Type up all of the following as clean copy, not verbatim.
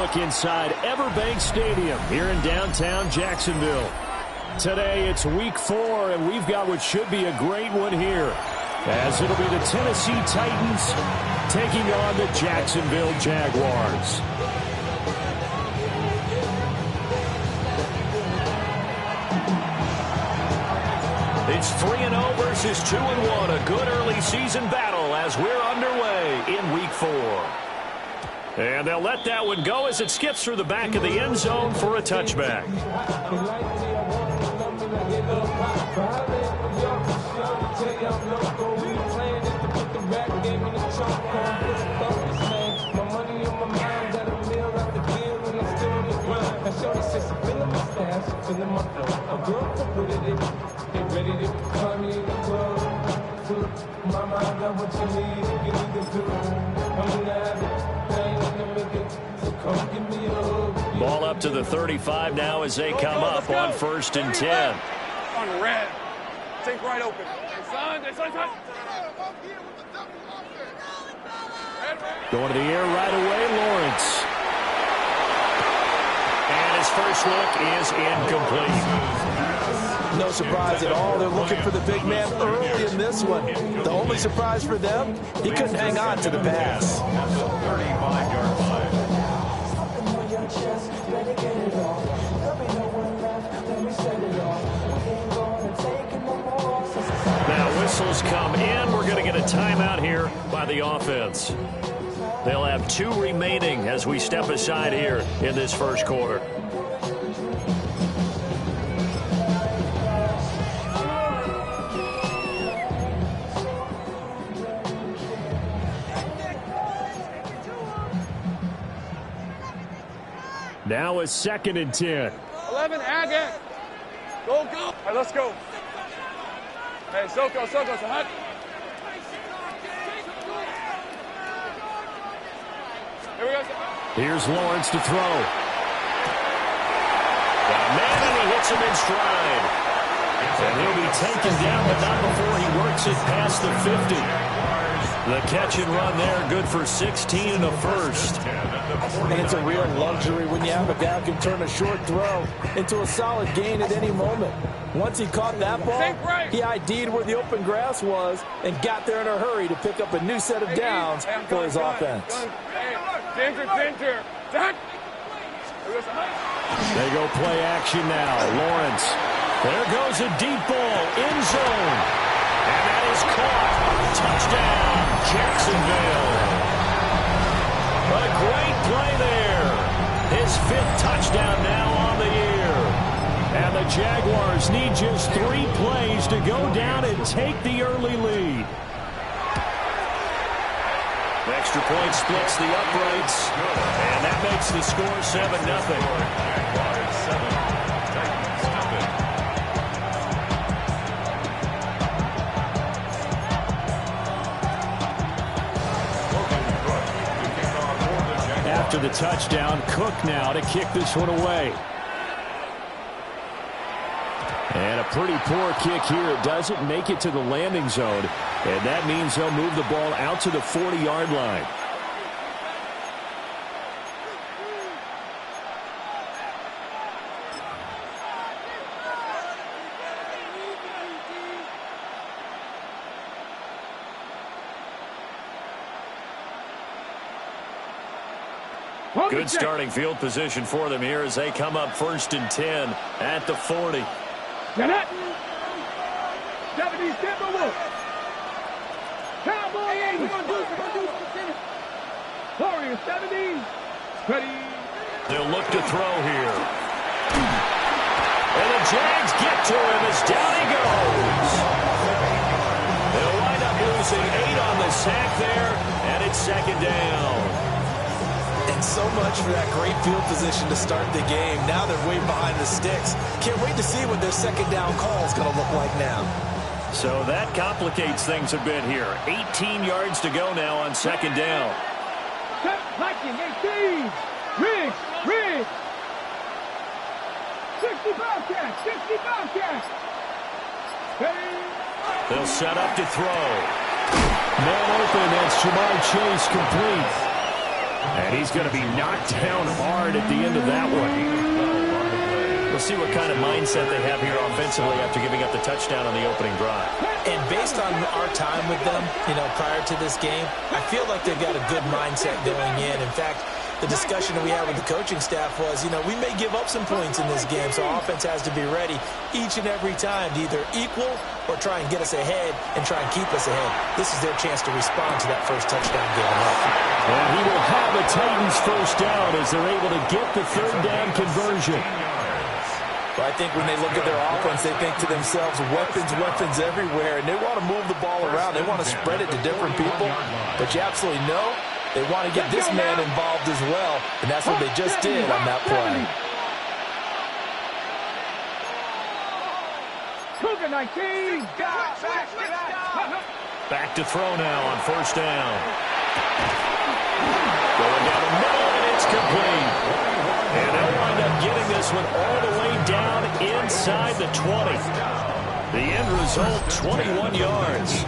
look inside Everbank Stadium here in downtown Jacksonville. Today it's week 4, and we've got what should be a great one here, as it'll be the Tennessee Titans taking on the Jacksonville Jaguars. It's 3-0 versus 2-1, a good early season battle as we're underway in week 4. And they'll let that one go as it skips through the back of the end zone for a touchback. Ball up to the 35 now as they come up on 1st and 10. On red. Think right open. Son. Going to the air right away, Lawrence. And his first look is incomplete. No surprise at all. They're looking for the big man early in this one. The only surprise for them, he couldn't hang on to the pass. Now whistles come in. We're going to get a timeout here by the offense. They'll have 2 remaining as we step aside here in this first quarter. Now it's 2nd and 10. 11, Agate. Go. All right, let's go. Hey, Soko, Sahad. Here we go. Here's Lawrence to throw. Man, and he hits him in stride. And he'll be taken down, but not before he works it past the 50. The catch and run there, good for 16 and a first. And it's a real luxury when you have a guy who can turn a short throw into a solid gain at any moment. Once he caught that ball, he ID'd where the open grass was and got there in a hurry to pick up a new set of downs for his offense. Ginger. They go play action now. Lawrence. There goes a deep ball. End zone. And that is caught. Touchdown, Jacksonville. A great play there. His 5th touchdown now on the year. And the Jaguars need just 3 plays to go down and take the early lead. Extra point splits the uprights, and that makes the score 7-0. After the touchdown, Cook now to kick this one away. And a pretty poor kick here. It doesn't make it to the landing zone. And that means they'll move the ball out to the 40-yard line. Good starting field position for them here as they come up 1st and 10 at the 40. Get it. 70s, Denver Wolf. Cowboy, we're going to do it. Warriors, 70s. Ready. They'll look to throw here. And the Jags get to him as down he goes. They'll wind up losing 8 on the sack there, and it's 2nd down. And so much for that great field position to start the game. Now they're way behind the sticks. Can't wait to see what their 2nd down call is going to look like now. So that complicates things a bit here. 18 yards to go now on 2nd down. Hiking, 18. Riggs. 60 Bobcats. They'll set up to throw. Man open, that's Jamar Chase complete. And he's going to be knocked down hard at the end of that one. We'll see what kind of mindset they have here offensively after giving up the touchdown on the opening drive. And based on our time with them, prior to this game, I feel like they've got a good mindset going in. In fact, the discussion that we had with the coaching staff was, we may give up some points in this game, so offense has to be ready each and every time to either equal or try and get us ahead and try and keep us ahead. This is their chance to respond to that first touchdown given up. And he will have a Titans first down as they're able to get the third down conversion. But I think when they look at their offense, they think to themselves, weapons everywhere, and they want to move the ball around. They want to spread it to different people, but you absolutely know they want to get this man involved as well, and that's what they just did on that play. Cougar 19. Back to throw now on first down. Going down the middle, and it's complete. And they'll wind up getting this one all the way down inside the 20. The end result, 21 yards.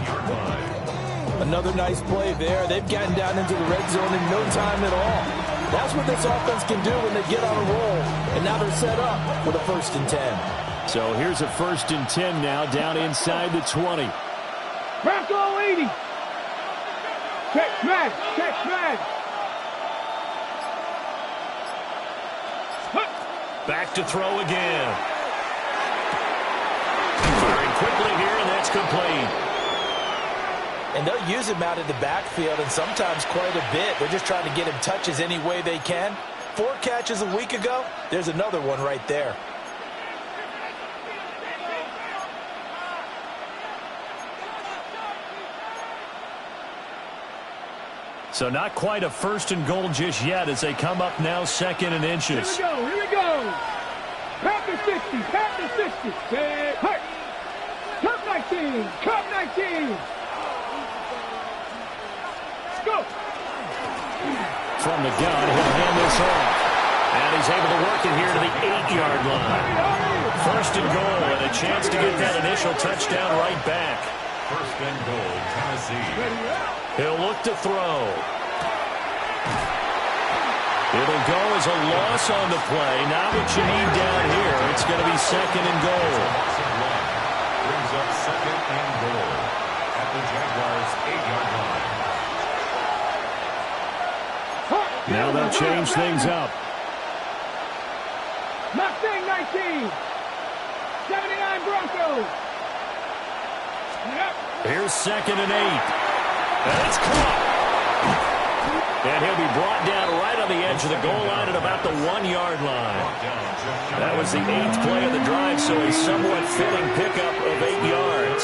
Another nice play there. They've gotten down into the red zone in no time at all. That's what this offense can do when they get on a roll. And now they're set up with a 1st and 10. So here's a 1st and 10 now down inside the 20. Bronco 80. Check smash. Check smash. Back to throw again. Firing quickly here, and that's complete. And they'll use him out in the backfield, and sometimes quite a bit. They're just trying to get him touches any way they can. 4 catches a week ago. There's another one right there. So not quite a 1st and goal just yet as they come up now 2nd and inches. Here we go. Panther 60, Panther 60. Hey. Cup 19, Cup 19. Let's go. From the gun, he'll hand this off. And he's able to work it here to the 8-yard line. 1st and goal, and a chance to get that initial touchdown right back. 1st and goal, Tennessee. He'll look to throw. It'll go as a loss on the play. Not what you need down here. It's going to be 2nd and goal. Brings up 2nd and goal at the Jaguars' 8-yard line. Now they'll change things up. Mustang 19. 79 Broncos. Here's 2nd and 8. And it's caught. And he'll be brought down right on the edge of the goal line at about the 1-yard line. That was the 8th play of the drive, so a somewhat fitting pickup of 8 yards.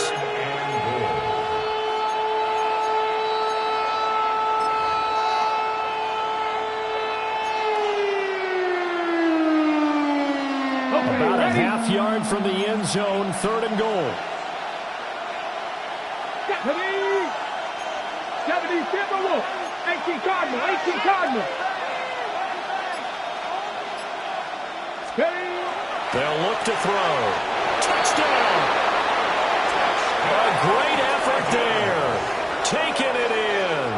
About a half yard from the end zone, 3rd and goal. 70 Timberwolf, 18 Cardinal, 18 Cardinal. They'll look to throw. Touchdown! A great effort there. Taking it in.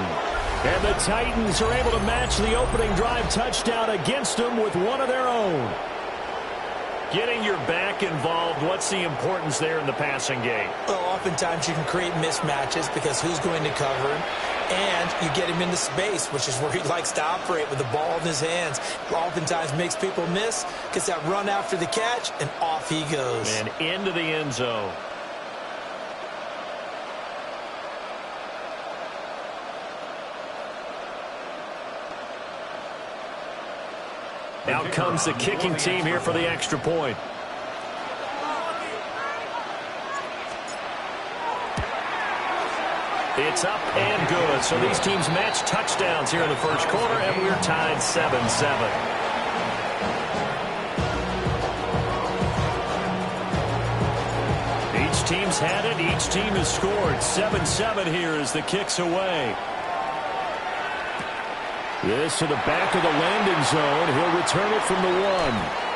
And the Titans are able to match the opening drive touchdown against them with one of their own. Getting your back involved, what's the importance there in the passing game? Well, oftentimes you can create mismatches because who's going to cover him? And you get him into space, which is where he likes to operate with the ball in his hands. Oftentimes makes people miss, gets that run after the catch, and off he goes. And into the end zone. Out comes the kicking team here for the extra point. It's up and good. So these teams match touchdowns here in the first quarter, and we're tied 7-7. Each team's had it. Each team has scored. 7-7 here as the kick's away. This to the back of the landing zone. He'll return it from the 1.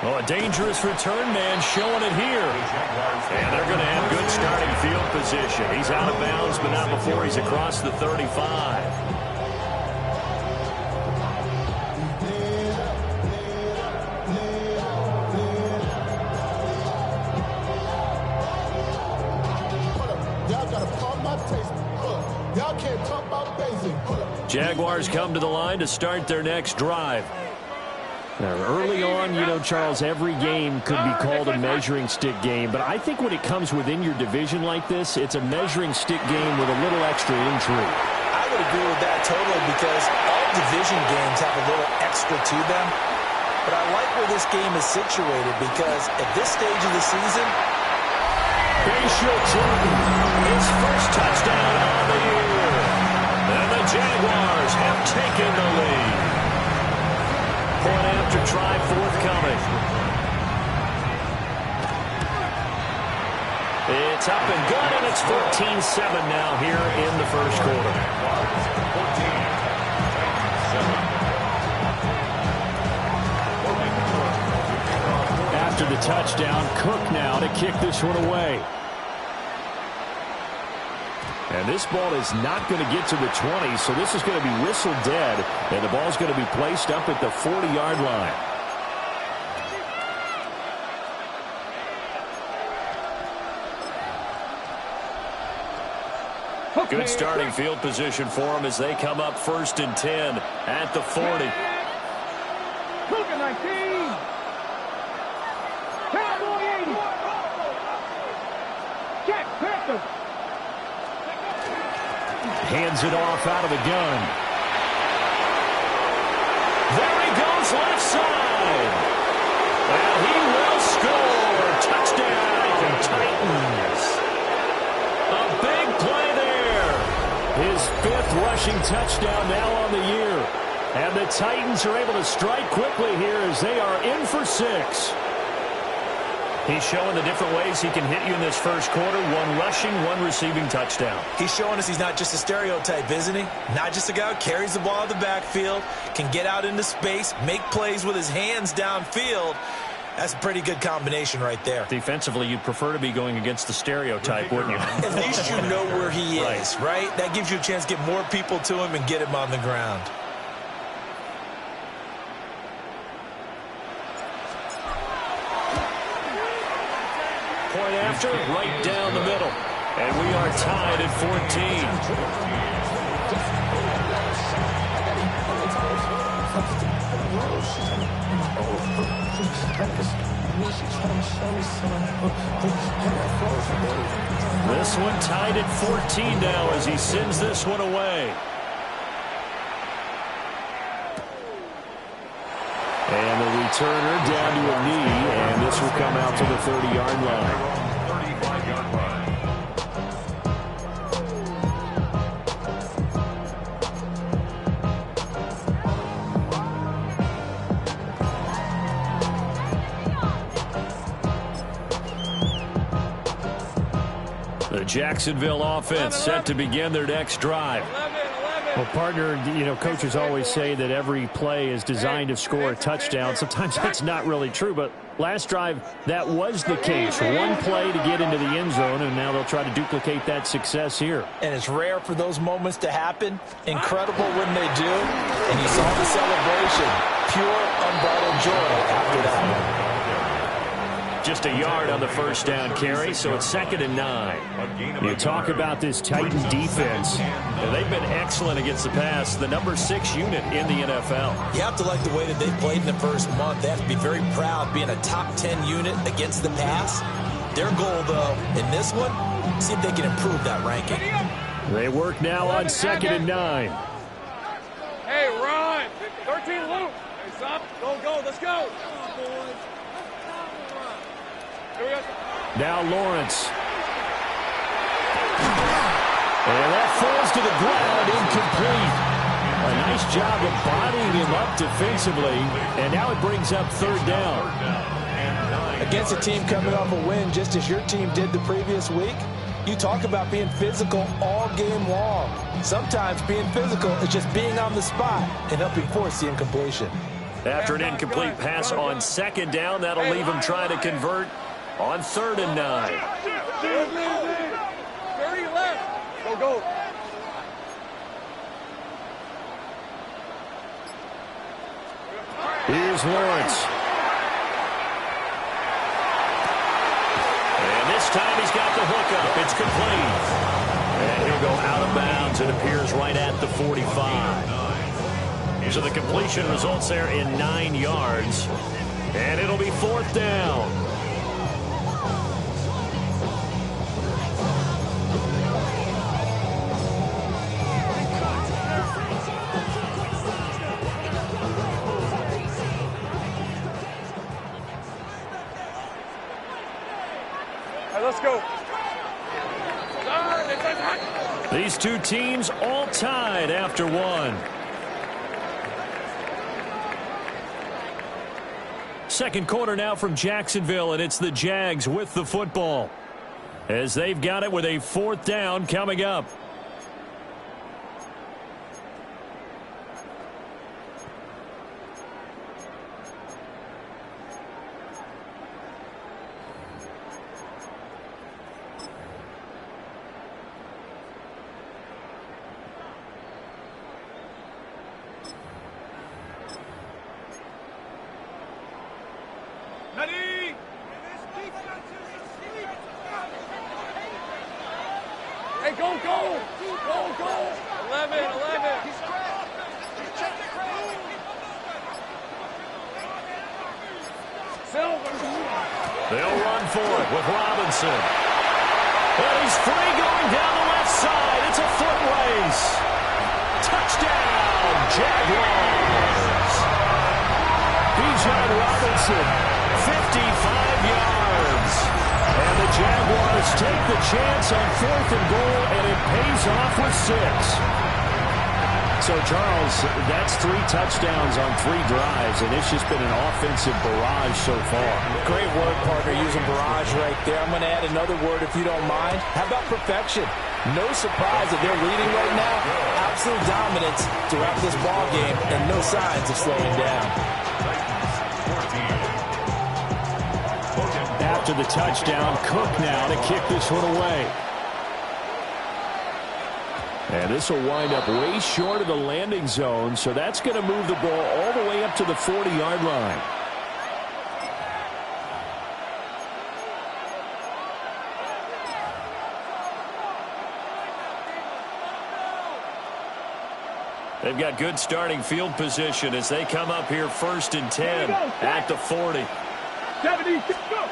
Oh, a dangerous return man showing it here. And they're going to have good starting field position. He's out of bounds, but not before he's across the 35. Jaguars come to the line to start their next drive. Now, early on, you know, Charles, every game could be called a measuring stick game. But I think when it comes within your division like this, it's a measuring stick game with a little extra intrigue. I would agree with that totally because all division games have a little extra to them. But I like where this game is situated because at this stage of the season, Bayshaw Jordan, his first touchdown of the year. And the Jaguars have taken the lead. Point after try forthcoming. It's up and good, and it's 14-7 now here in the first quarter. After the touchdown, Cook now to kick this one away. And this ball is not going to get to the 20, so this is going to be whistled dead, and the ball's going to be placed up at the 40-yard line. Good starting field position for them as they come up 1st and 10 at the 40. Cook at 19. Cowboy 80. Jack Panthers. Hands it off out of the gun. There he goes left side. And he will score. Touchdown, Titans. A big play there. His 5th rushing touchdown now on the year. And the Titans are able to strike quickly here as they are in for 6. He's showing the different ways he can hit you in this first quarter. 1 rushing, 1 receiving touchdown. he's showing us he's not just a stereotype, isn't he? Not just a guy who carries the ball out of the backfield, can get out into space, make plays with his hands downfield. That's a pretty good combination right there. Defensively, you'd prefer to be going against the stereotype, wouldn't you? At least you know where he is, right? That gives you a chance to get more people to him and get him on the ground. Point after, right down the middle. And we are tied at 14. This one tied at 14 now as he sends this one away. And the returner down to a knee, and this will come out to the 30-yard line. 35-yard line. The Jacksonville offense set to begin their next drive. Well, partner, you know, coaches always say that every play is designed to score a touchdown. Sometimes that's not really true, but last drive, that was the case. 1 play to get into the end zone, and now they'll try to duplicate that success here. And it's rare for those moments to happen. Incredible when they do. And you saw the celebration. Pure, unbridled joy after that. Just a yard on the first down carry, so it's 2nd and 9. You talk about this Titan defense. They've been excellent against the pass, the number 6 unit in the NFL. You have to like the way that they've played in the first month. They have to be very proud being a top 10 unit against the pass. Their goal, though, in this one, see if they can improve that ranking. They work now on 2nd and 9. Hey, Ron. 13 Luke. Hey, stop. Go. Let's go. Now Lawrence. And that falls to the ground, incomplete. A nice job of bodying him up defensively, and now it brings up 3rd down. Against a team coming off a win just as your team did the previous week, you talk about being physical all game long. Sometimes being physical is just being on the spot and helping force the incompletion. After an incomplete pass on 2nd down, that'll leave him trying to convert on 3rd and 9. 30 left. Go. Here's Lawrence. And this time he's got the hookup. It's complete. And he'll go out of bounds. It appears right at the 45. So the completion results there in 9 yards. And it'll be 4th down. Let's go. These two teams all tied after one. Second quarter now from Jacksonville, and it's the Jags with the football as they've got it with a 4th down coming up. Ready? Hey, go, go! Go, go! 11. Silver. They'll run for it with Robinson. And he's free going down the left side. It's a foot race. Touchdown, Jaguars. Bijan Robinson, 55 yards. And the Jaguars take the chance on 4th and goal, and it pays off with 6. So, Charles, that's 3 touchdowns on 3 drives, and it's just been an offensive barrage so far. Great work, partner, using barrage right there. I'm going to add another word if you don't mind. How about perfection? No surprise that they're leading right now. Absolute dominance throughout this ball game, and no signs of slowing down. After the touchdown, Cook now to kick this one away. And this will wind up way short of the landing zone, so that's going to move the ball all the way up to the 40-yard line. They've got good starting field position as they come up here 1st and 10 at the 40. 76, go!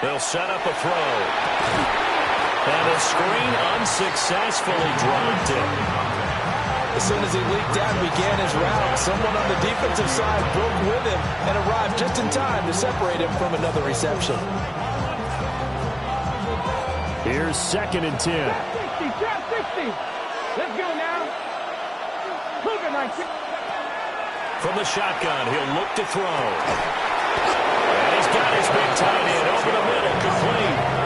They'll set up a throw. And a screen unsuccessfully dropped it. As soon as he leaked out and began his route, someone on the defensive side broke with him and arrived just in time to separate him from another reception. Here's 2nd and 10. Trap 60. Let's go now. Cougar 19. From the shotgun, he'll look to throw. And he's got his big tight end over the middle, complete.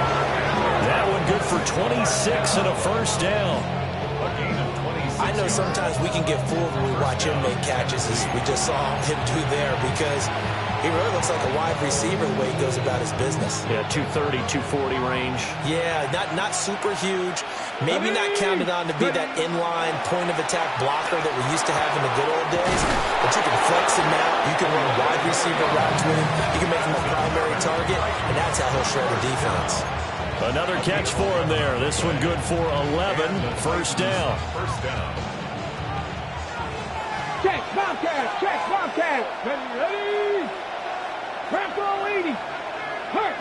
That one good for 26 and a 1st down. I know sometimes we can get fooled when we watch him make catches, as we just saw him do there, because he really looks like a wide receiver the way he goes about his business. Yeah, 230, 240 range. Yeah, not super huge. Maybe not counted on to be that inline point-of-attack blocker that we used to have in the good old days, but you can flex him out. You can run wide receiver routes with him. You can make him a primary target, and that's how he'll shred a defense. Another catch for him there. This one good for 11. 1st down. Check, Bobcat. Ready? Crack all 80. Hurt.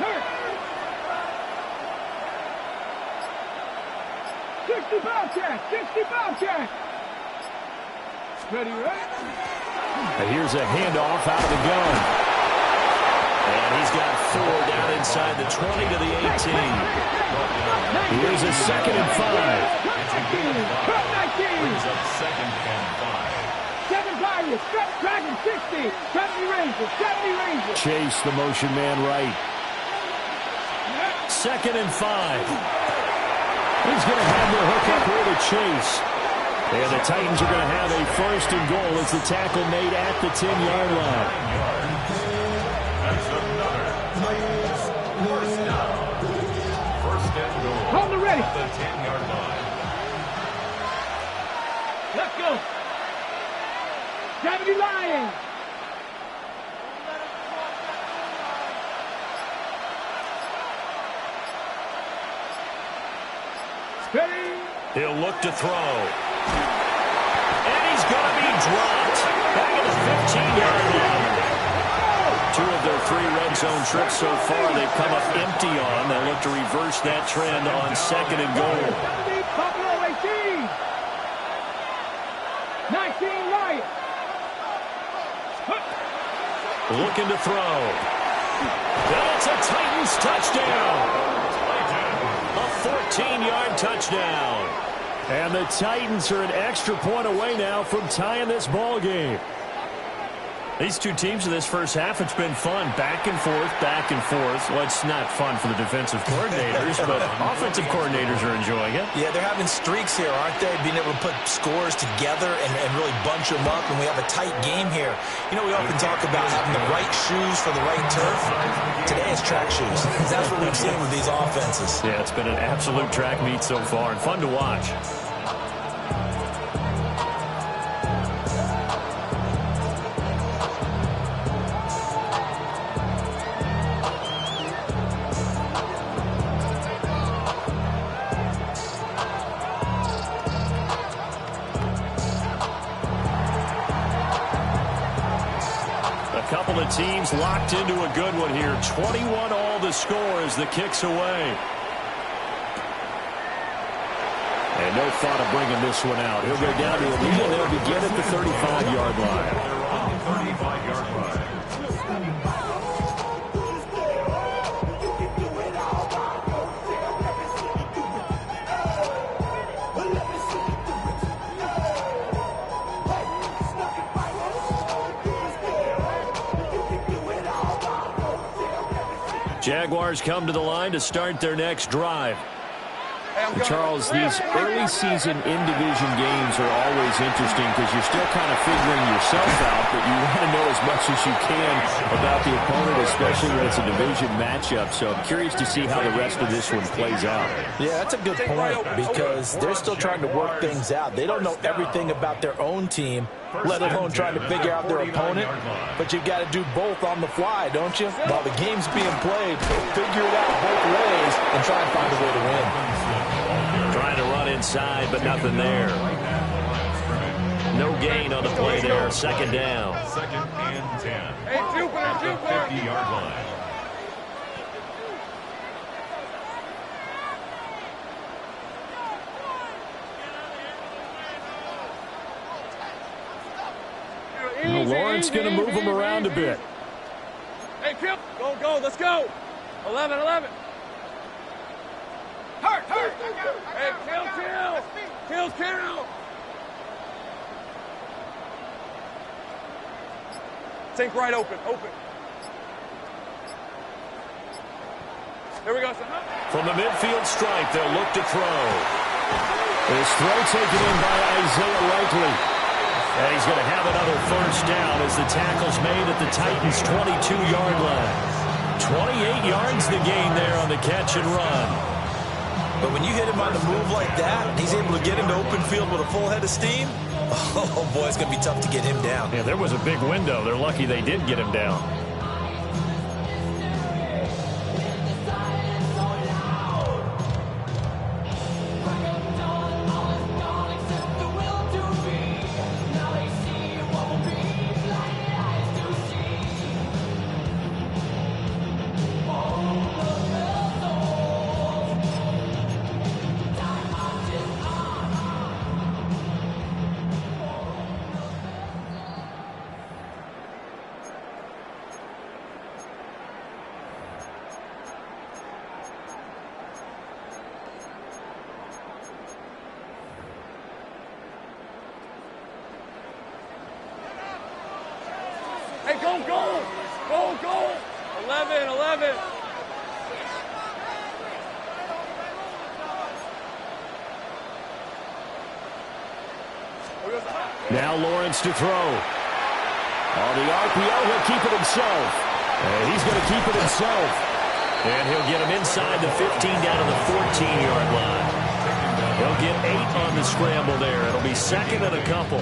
60 Bobcat. Ready? And here's a handoff out of the gun. And he's got 4 down inside the 20 to the 18. Here's a 2nd and 5. Cut 19. Brings up 2nd and 5. 7 Pirates. Dragon 60. 70 Rangers. Chase the motion man right. 2nd and 5. He's going to have the hook up here to Chase. And the Titans are going to have a 1st and goal as the tackle made at the 10-yard line. That's another Titans 1st down. 1st and goal. Hold the ready. At the 10-yard line. Let's go. 70 Lions. Ready? He'll look to throw. And he's going to be dropped. Back at the 15-yard line. 2 of their 3 red zone trips so far they've come up empty on. They'll look to reverse that trend on 2nd and goal. Buffalo 18. 19 Lions. Looking to throw. And it's a Titans touchdown. A 14-yard touchdown. And the Titans are an extra point away now from tying this ball game. These two teams in this first half, it's been fun. Back and forth, back and forth. Well, it's not fun for the defensive coordinators, but offensive coordinators are enjoying it. Yeah, they're having streaks here, aren't they? Being able to put scores together and really bunch them up, and we have a tight game here. You know, we often talk about having the right shoes for the right turf. Today it's track shoes. That's what we've seen with these offenses. Yeah, it's been an absolute track meet so far, and fun to watch. Couple of teams locked into a good one here. 21 all the score as the kick's away. And no thought of bringing this one out. He'll go down to a knee, and they'll begin at the 35-yard line. 35-yard line. Jaguars come to the line to start their next drive. Charles, these early season in-division games are always interesting because you're still kind of figuring yourself out, but you want to know as much as you can about the opponent, especially when it's a division matchup. So I'm curious to see how the rest of this one plays out. Yeah, that's a good point because they're still trying to work things out. They don't know everything about their own team, let alone trying to figure out their opponent. But you've got to do both on the fly, don't you? While the game's being played, figure it out both ways and try and find a way to win. Trying to run inside, but nothing there. No gain on the play there. 2nd down. 2nd and 10. Hey, Jupiter. 50-yard line. Well, Lawrence going to move him around a bit. Hey, Kip. Go. Let's go. 11. Hurt. Hey, kill. Think right open. Here we go, son. From the midfield stripe, they'll look to throw. This throw taken in by Isaiah Likely. And he's going to have another first down as the tackle's made at the Titans' 22-yard line. 28 yards the gain there on the catch and run. But when you hit him on the move like that, and he's able to get into open field with a full head of steam, oh boy, it's going to be tough to get him down. Yeah, there was a big window. They're lucky they did get him down. Hey, go. 11. Now Lawrence to throw. On the RPO, he'll keep it himself. And he's going to keep it himself. And he'll get him inside the 15 down to the 14-yard line. He'll get 8 on the scramble there. It'll be 2nd and a couple.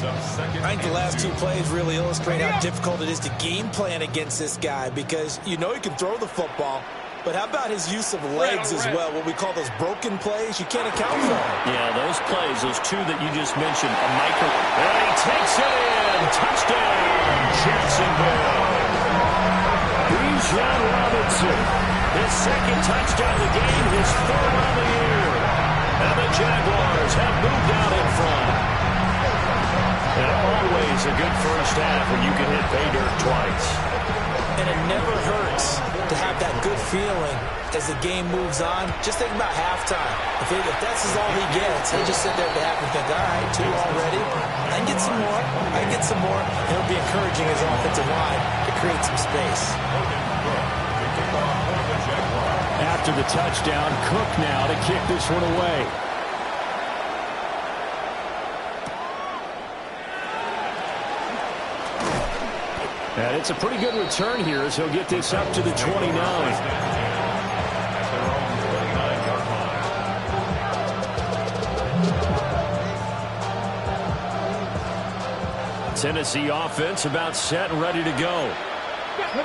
I think the last 2 plays really illustrate how difficult it is to game plan against this guy because you know he can throw the football, But how about his use of legs as well, what we call those broken plays? You can't account for them. Yeah, those plays, those two that you just mentioned, a micro. And he takes it in. Touchdown, Jacksonville. Bijan Robinson, his second touchdown of the game, his third on the year. And the Jaguars have moved out in front. And always a good first half when you can hit pay dirt twice. And it never hurts to have that good feeling as the game moves on. Just think about halftime. If that's all he gets, he'll just sit there at the half and think, all right, 2 already. I can get some more. I can get some more. And it'll be encouraging his offensive line to create some space. After the touchdown, Cook now to kick this one away. And it's a pretty good return here as he'll get this up to the 29. Tennessee offense about set and ready to go.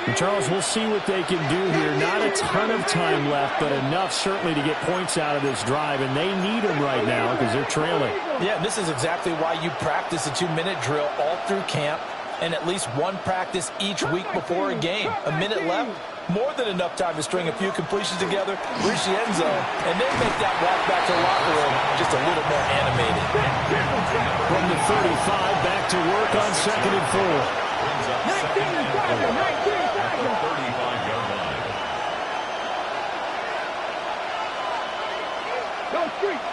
And Charles, we'll see what they can do here. Not a ton of time left, but enough certainly to get points out of this drive, and they need them right now because they're trailing. Yeah, this is exactly why you practice a 2-minute drill all through camp and at least one practice each week before a game. A minute left, more than enough time to string a few completions together, reach the end zone, and then make that walk back to the locker room just a little more animated. From the 35, back to work on 2nd and 4. 35-yard line. Go street.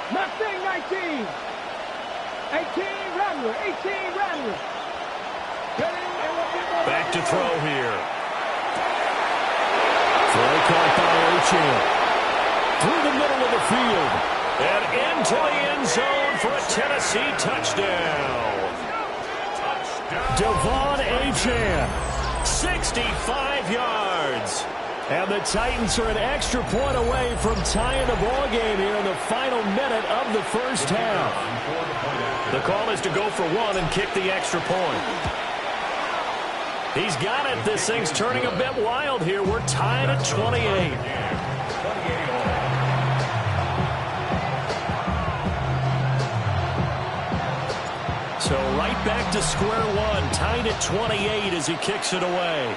Mustang 19. 18 Rattler. 18 Rattler. Back to throw here. Throw caught by Achane. Through the middle of the field. And into the end zone for a Tennessee touchdown. Devon Achane, 65 yards. And the Titans are an extra point away from tying the ball game here in the final minute of the first half. The call is to go for one and kick the extra point. He's got it. This thing's turning a bit wild here. We're tied at 28. So right back to square one, tied at 28 as he kicks it away.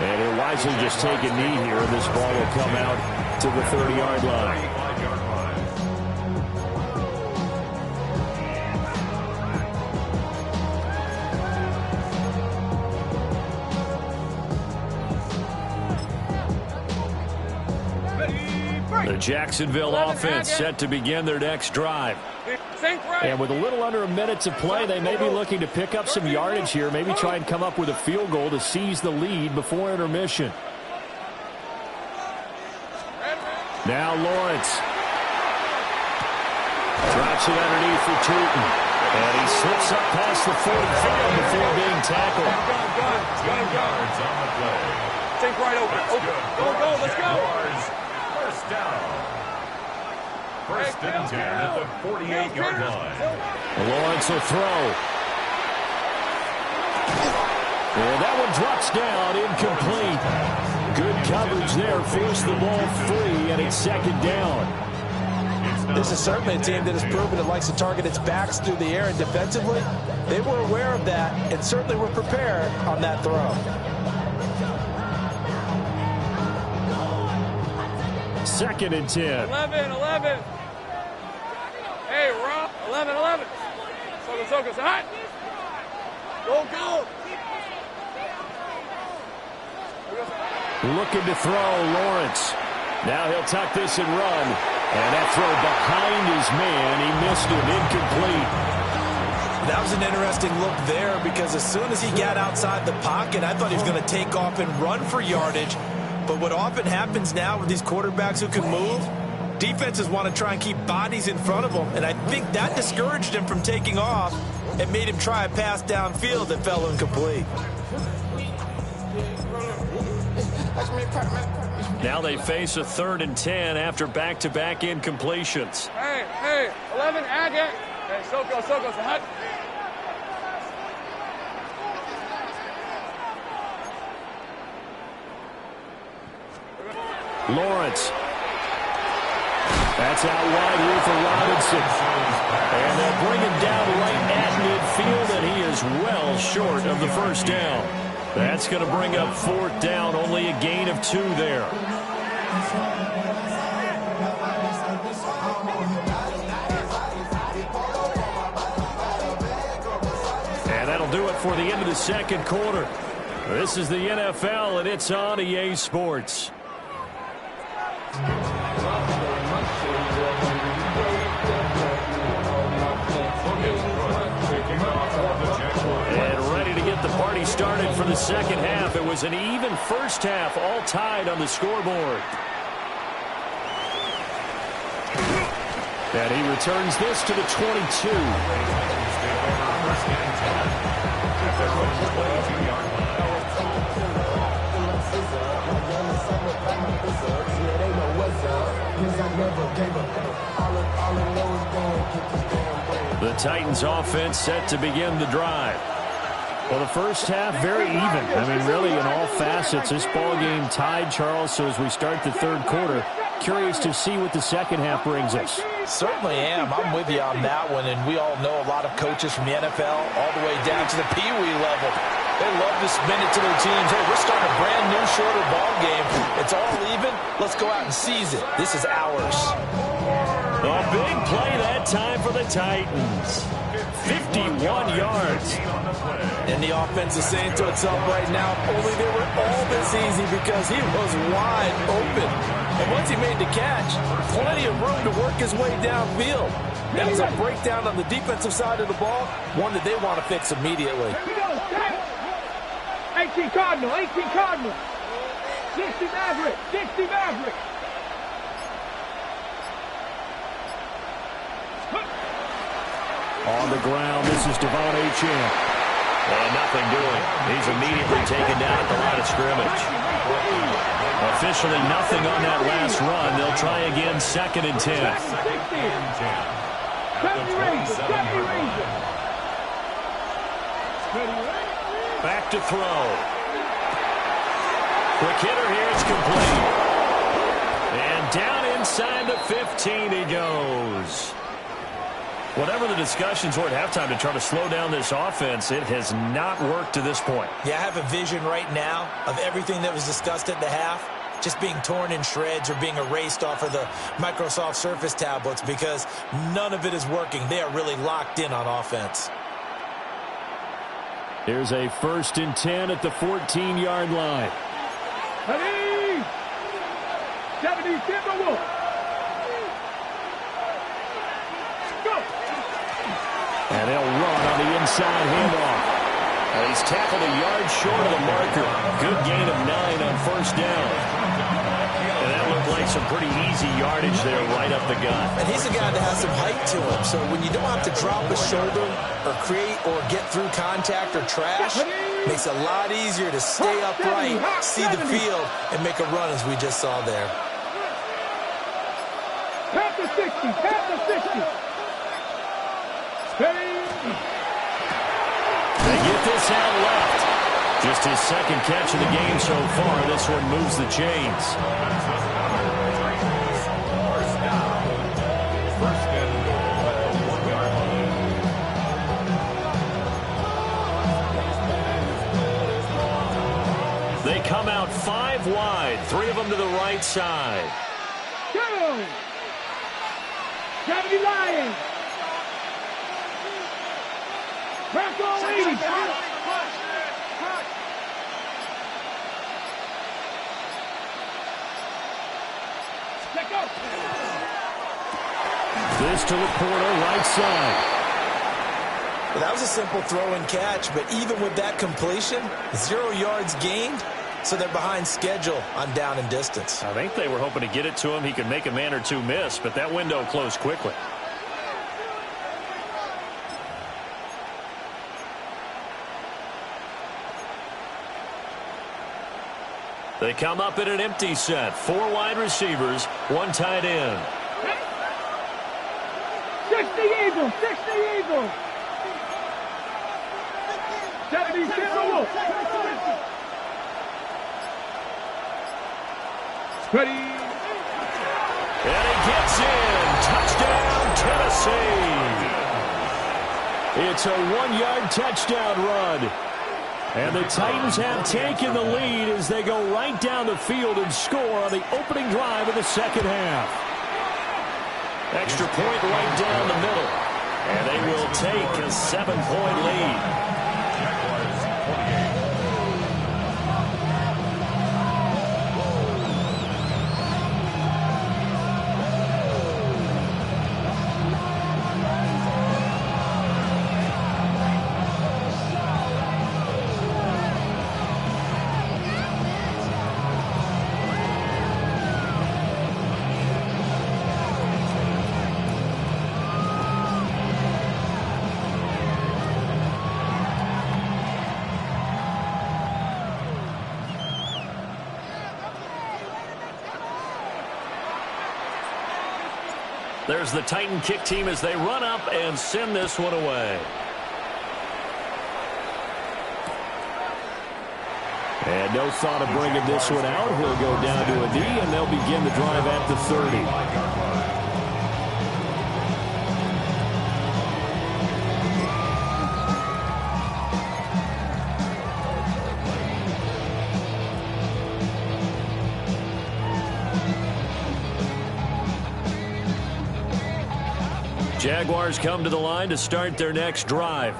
And he'll wisely just take a knee here, and this ball will come out to the 30-yard line. The Jacksonville offense set to begin their next drive. And with a little under a minute to play, they may be looking to pick up some yardage here, maybe try and come up with a field goal to seize the lead before intermission. Now Lawrence. Drops it underneath for Tootin. And he slips up past the 45 before being tackled. Yards on the play. Think right open. Go, let's go. First down. First and 10 at the 48-yard line. Lawrence will throw. And that one drops down, incomplete. Good coverage there, forced the ball free, and it's 2nd down. This is certainly a team that has proven it likes to target its backs through the air, and defensively, they were aware of that and certainly were prepared on that throw. 2nd and 10. 11. Hey, Rob. 11. Soka, hot. Go. Looking to throw, Lawrence. Now he'll tuck this and run. And that throw behind his man. He missed it, incomplete. That was an interesting look there because as soon as he got outside the pocket, I thought he was going to take off and run for yardage. But what often happens now with these quarterbacks who can move, defenses want to try and keep bodies in front of them. And I think that discouraged him from taking off and made him try a pass downfield that fell incomplete. Now they face a 3rd and 10 after back-to-back incompletions. Hey, 11, add it. Hey, Soko, hot. Lawrence. That's out wide here for Robinson. And they'll bring him down right at midfield, and he is well short of the first down. That's going to bring up fourth down, only a gain of 2 there. And that'll do it for the end of the second quarter. This is the NFL, and it's on EA Sports. And ready to get the party started for the second half. It was an even first half, all tied on the scoreboard. And he returns this to the 22. The Titans offense set to begin the drive. Well, the first half, very even. I mean, really, in all facets, this ball game tied, Charles. So as we start the third quarter, curious to see what the second half brings us. Certainly am. I'm with you on that one. And we all know a lot of coaches from the NFL all the way down to the Pee Wee level. They love to spin it to their teams. Hey, we're starting a brand new, shorter ball game. It's all even. Let's go out and seize it. This is ours. A big play that time for the Titans. 51 yards. And the offense is saying to itself right now, only they were all this easy because he was wide open. And once he made the catch, plenty of room to work his way downfield. That's a breakdown on the defensive side of the ball, one that they want to fix immediately. 18 Cardinal, 18 Cardinal. 60 Maverick, 60 Maverick. On the ground, this is Devon Achane. And nothing doing. He's immediately taken down at the line of scrimmage. Officially nothing on that last run. They'll try again, 2nd and 10. Back to throw. Quick hitter here, it's complete. And down inside the 15 he goes. Whatever the discussions were at halftime to try to slow down this offense, it has not worked to this point. Yeah, I have a vision right now of everything that was discussed at the half just being torn in shreds or being erased off of the Microsoft Surface tablets because none of it is working. They are really locked in on offense. Here's a 1st and 10 at the 14-yard line. Ready? 70 Timberwolves. And they'll run on the inside handoff. And he's tackled a yard short of the marker. Good gain of 9 on first down. And that looked like some pretty easy yardage there right up the gut. And he's a guy that has some height to him. So when you don't have to drop a shoulder or create or get through contact or trash, it makes it a lot easier to stay upright, see the field, and make a run as we just saw there. Pass the 60, pass the 60. They get this out left. Just his 2nd catch of the game so far. This one moves the chains. They come out 5 wide. 3 of them to the right side. Go! 70 Lions. Back on 80. This to Laporta, right side. Well, that was a simple throw and catch, but even with that completion, 0 yards gained, so they're behind schedule on down and distance. I think they were hoping to get it to him. He could make a man or 2 miss, but that window closed quickly. They come up in an empty set. 4 wide receivers, 1 tight end. 60 Eagles, 60 Eagles. 70 Timberwolves. Ready? Tennessee. It's a 1-yard touchdown run. And the Titans have taken the lead as they go right down the field and score on the opening drive of the second half. Extra point right down the middle. And they will take a 7-point lead. There's the Titan kick team as they run up and send this one away. And no thought of bringing this one out. He'll go down to a knee, and they'll begin the drive at the 30. Jaguars come to the line to start their next drive.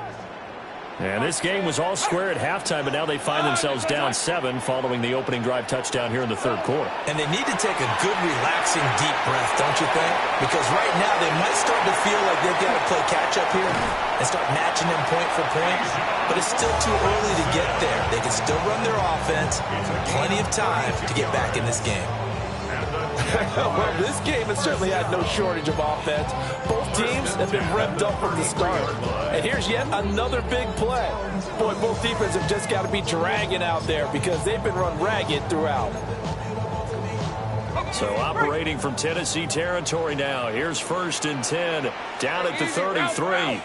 And this game was all square at halftime, but now they find themselves down 7 following the opening drive touchdown here in the third quarter. And they need to take a good, relaxing, deep breath, don't you think? Because right now they might start to feel like they've got to play catch-up here and start matching them point for point. But it's still too early to get there. They can still run their offense. Plenty of time to get back in this game. Well, this game has certainly had no shortage of offense. Both teams have been revved up from the start. And here's yet another big play. Boy, both defenses have just got to be dragging out there because they've been run ragged throughout. So operating from Tennessee territory now. Here's 1st and 10 down at the 33. Hey,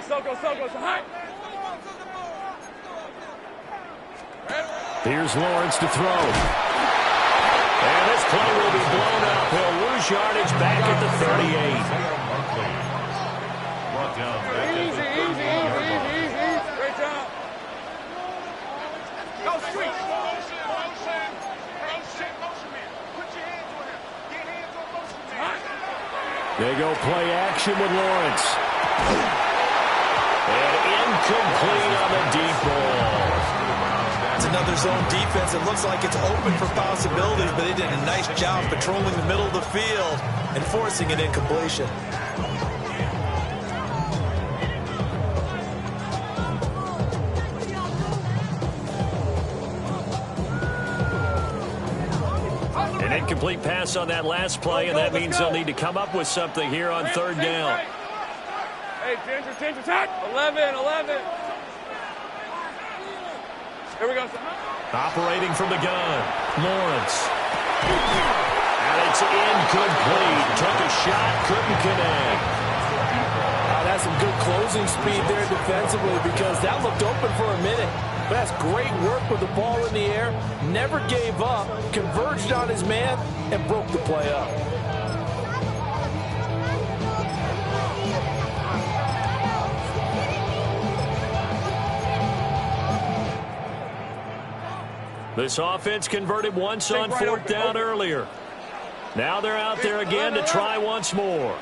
Soko, Here's Lawrence to throw. And this play will be blown up. He'll lose yardage back at the 38. Easy. Great job. Go street. Motion, man. Put your hands on him. Get hands on motion, man. They go play action with Lawrence. And incomplete on the deep ball. It's another zone defense. It looks like it's open for possibilities, but they did a nice job patrolling the middle of the field and forcing an incompletion. An incomplete pass on that last play, and that means they'll need to come up with something here on 3rd down. Hey, Ginger, attack. 11. Here we go. Operating from the gun, Lawrence. And it's incomplete. Took a shot, couldn't connect. That's some good closing speed there defensively because that looked open for a minute. But that's great work with the ball in the air. Never gave up, converged on his man, and broke the play up. This offense converted once on 4th down earlier. Now they're out there again to try once more.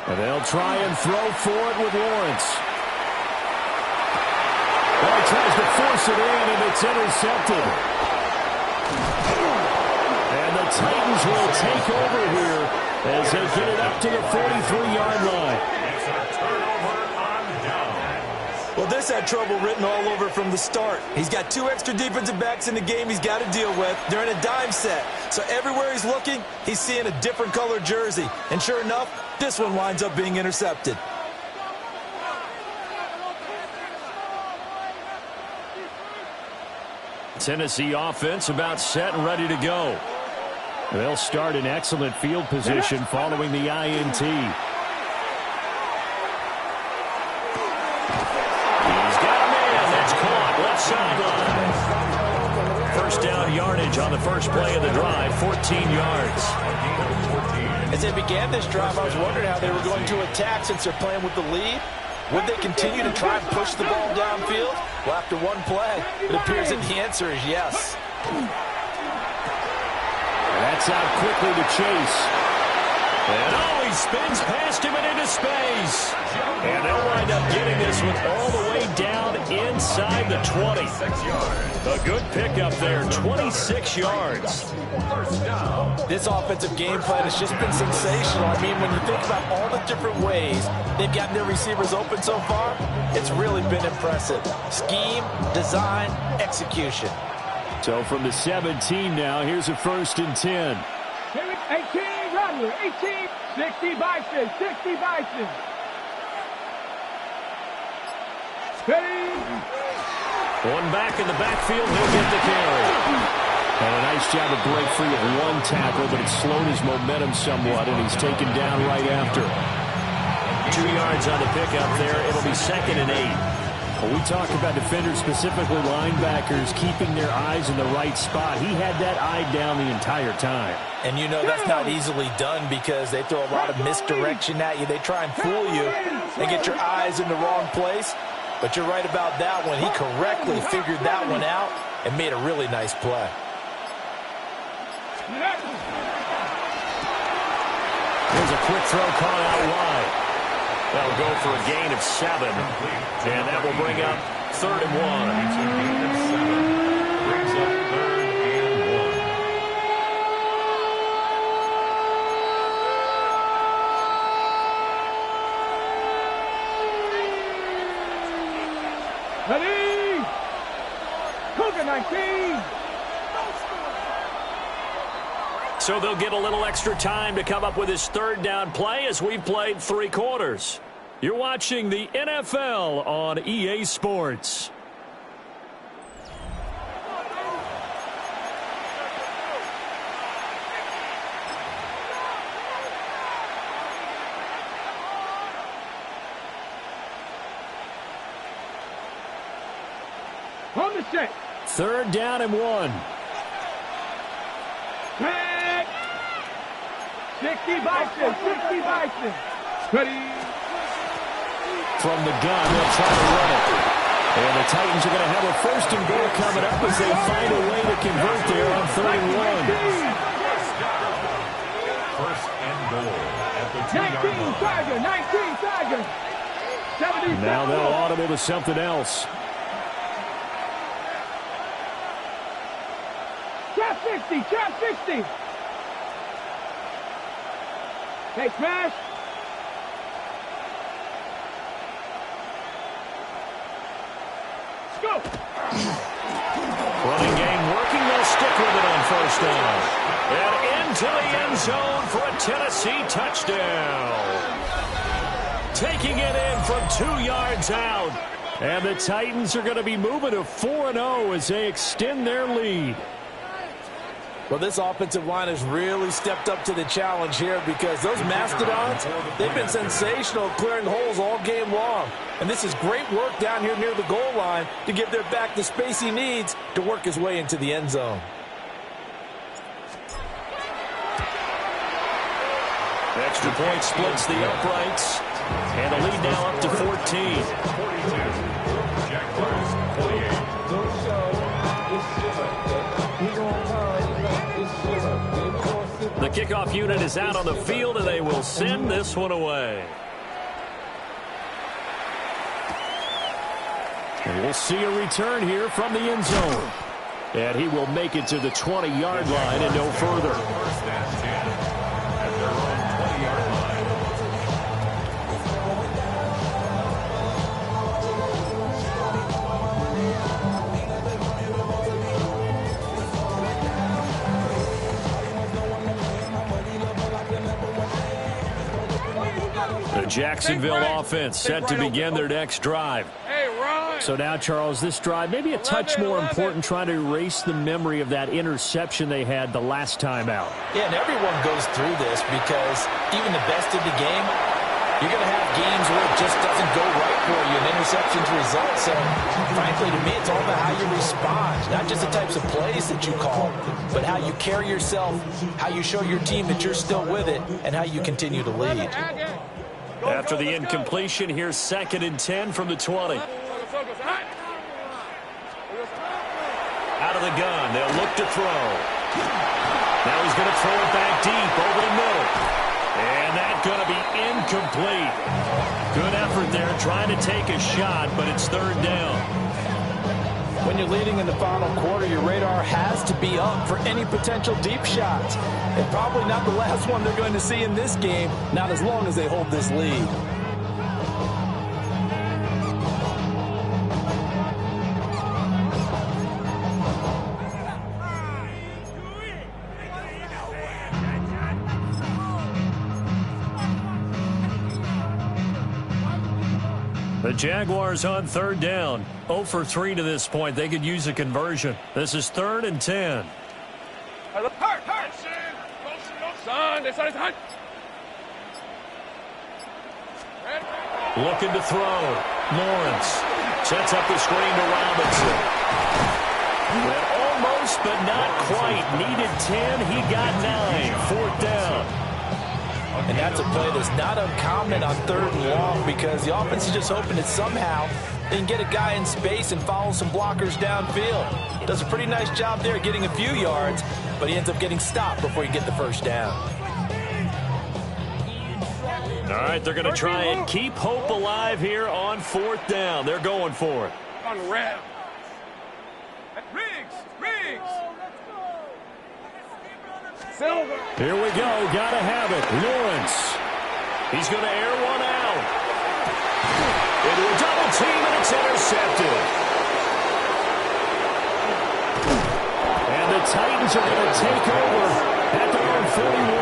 And they'll try and throw for it with Lawrence. Well, he tries to force it in, and it's intercepted. And the Titans will take over here as they get it up to the 43-yard line. Well, this had trouble written all over from the start. He's got 2 extra defensive backs in the game he's got to deal with. They're in a dime set. So everywhere he's looking, he's seeing a different color jersey. And sure enough, this one winds up being intercepted. Tennessee offense about set and ready to go. They'll start in excellent field position following the INT. He's got a man that's caught left sideline. First down yardage on the first play of the drive, 14 yards. As they began this drive, I was wondering how they were going to attack since they're playing with the lead. Would they continue to try and push the ball downfield? Well, after one play, it appears that the answer is yes. That's out quickly to Chase. And he spins past him and into space. And they'll wind up getting this one all the way down inside the 20. A good pickup there, 26 yards. This offensive game plan has just been sensational. I mean, when you think about all the different ways they've gotten their receivers open so far, it's really been impressive. Scheme, design, execution. So from the 17 now, here's a 1st and 10. 18, Rattler, 18, 60 Bison, 60 Bison. Ready. One back in the backfield, he'll get the carry. And a nice job of break free of one tackle, but it slowed his momentum somewhat, and he's taken down right after. 2 yards on the pickup there. It'll be 2nd and 8. When we talk about defenders, specifically linebackers, keeping their eyes in the right spot, he had that eye down the entire time. And you know that's not easily done because they throw a lot of misdirection at you. They try and fool you and get your eyes in the wrong place. But you're right about that one. He correctly figured that one out and made a really nice play. Here's a quick throw caught out wide. They'll go for a gain of 7. And that will bring up 3rd and 1. Brings up 3rd and 1. Ready. Cougar 19. So they'll get a little extra time to come up with his 3rd down play as we've played 3 quarters. You're watching the NFL on EA Sports. On the set. 3rd down and 1. 60 Bison, 60 Bison. Ready. From the gun, they'll try to run it. And the Titans are going to have a 1st and goal coming up as they find a way to convert there on 3rd and 1. 1st and goal at the 2-yard 19 Tiger, 19 Tiger. 70. Now they'll audible to something else. Trap 60, trap 60. Hey, smash. Let's go. Running game working. They'll stick with it on 1st down. And into the end zone for a Tennessee touchdown. Taking it in from 2 yards out. And the Titans are going to be moving to 4-0 as they extend their lead. Well, this offensive line has really stepped up to the challenge here because those Mastodons, they've been sensational clearing holes all game long. And this is great work down here near the goal line to give their back the space he needs to work his way into the end zone. Extra point splits the uprights. And the lead now up to 14. 42. Jaguars 48. The kickoff unit is out on the field, and they will send this one away. And we'll see a return here from the end zone. And he will make it to the 20-yard line and no further. 1st and 10 at their own 20-yard line. The Jacksonville offense set to begin their next drive. So now, Charles, this drive maybe a touch more important, trying to erase the memory of that interception they had the last time out. Yeah, and everyone goes through this because even the best of the game, You're going to have games where it just doesn't go right for you, and interceptions result. So, frankly, to me, it's all about how you respond, not just the types of plays that you call, but how you carry yourself, how you show your team that you're still with it, and how you continue to lead. After the incompletion, here's 2nd and 10 from the 20. Out of the gun, they'll look to throw. Now he's going to throw it back deep over the middle. And that's going to be incomplete. Good effort there trying to take a shot, but it's 3rd down. When you're leading in the final quarter, your radar has to be up for any potential deep shots. And probably not the last one they're going to see in this game, not as long as they hold this lead. The Jaguars on 3rd down. 0 for 3 to this point. They could use a conversion. This is 3rd and 10. Looking to throw. Lawrence sets up the screen to Robinson. Went almost, but not quite. Needed 10. He got 9. 4th down. And that's a play that's not uncommon on 3rd and long because the offense is just hoping that somehow they can get a guy in space and follow some blockers downfield. Does a pretty nice job there getting a few yards, but he ends up getting stopped before you get the 1st down. All right, they're going to try and keep hope alive here on 4th down. They're going for it. On the ram. Riggs! Silver. Here we go. Got to have it. Lawrence. He's going to air one out. Into a double team, and it's intercepted. And the Titans are going to take over at their own 41.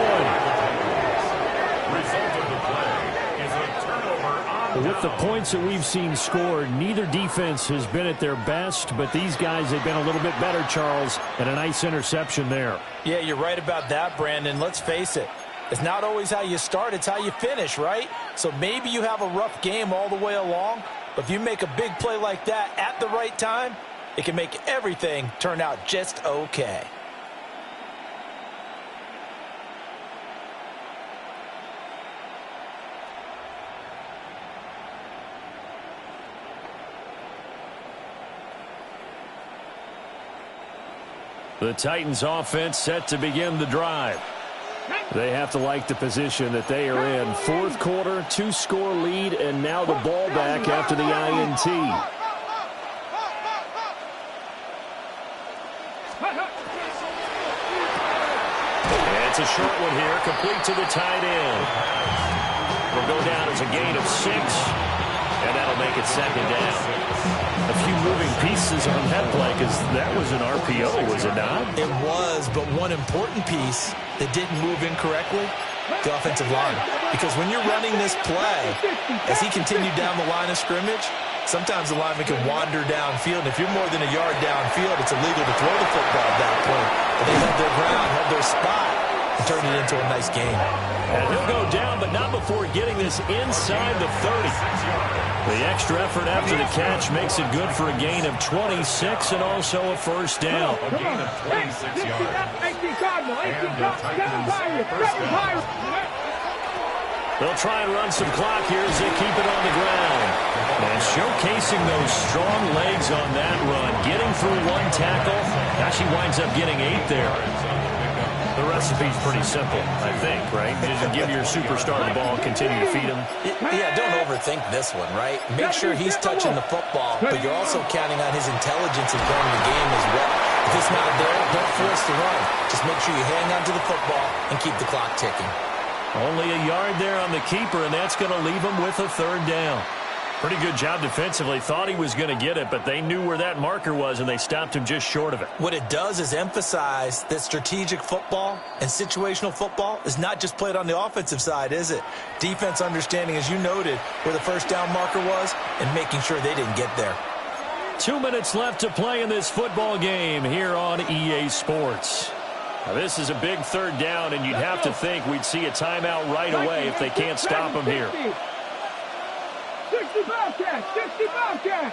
Result of the play is a turnover on With the points that we've seen scored, neither defense has been at their best, but these guys have been a little bit better, Charles, and a nice interception there. Yeah, you're right about that, Brandon. Let's face it. It's not always how you start, it's how you finish, right? So maybe you have a rough game all the way along, but if you make a big play like that at the right time, it can make everything turn out just okay. The Titans offense set to begin the drive. They have to like the position that they are in. 4th quarter, 2-score lead, and now the ball back after the INT. And it's a short one here, complete to the tight end. Will go down as a gain of 6, and that'll make it 2nd down. A few moving pieces on that play because that was an RPO, was it not? It was, but one important piece that didn't move incorrectly, the offensive line. Because when you're running this play, as he continued down the line of scrimmage, sometimes the lineman can wander downfield. And if you're more than a yard downfield, it's illegal to throw the football at that point. But they held their ground, held their spot, and turned it into a nice game. And he'll go down, but not before getting this inside the 30. The extra effort after the catch makes it good for a gain of 26 and also a 1st down. a gain of 26 yards. They'll try and run some clock here as they keep it on the ground. And showcasing those strong legs on that run. Getting through 1 tackle. Actually winds up getting 8 there. The recipe's pretty simple, I think, right? Just give your superstar the ball, continue to feed him. Yeah, don't overthink this one, right? Make sure he's touching the football, but you're also counting on his intelligence in playing the game as well. If it's not there, don't force the run. Just make sure you hang on to the football and keep the clock ticking. Only a yard there on the keeper, and that's going to leave him with a 3rd down. Pretty good job defensively. Thought he was going to get it, but they knew where that marker was, and they stopped him just short of it. What it does is emphasize that strategic football and situational football is not just played on the offensive side, is it? Defense understanding, as you noted, where the 1st down marker was and making sure they didn't get there. 2 minutes left to play in this football game here on EA Sports. Now, this is a big third down, and you'd have to think we'd see a timeout right away if they can't stop them here. 65 catch, 65 catch.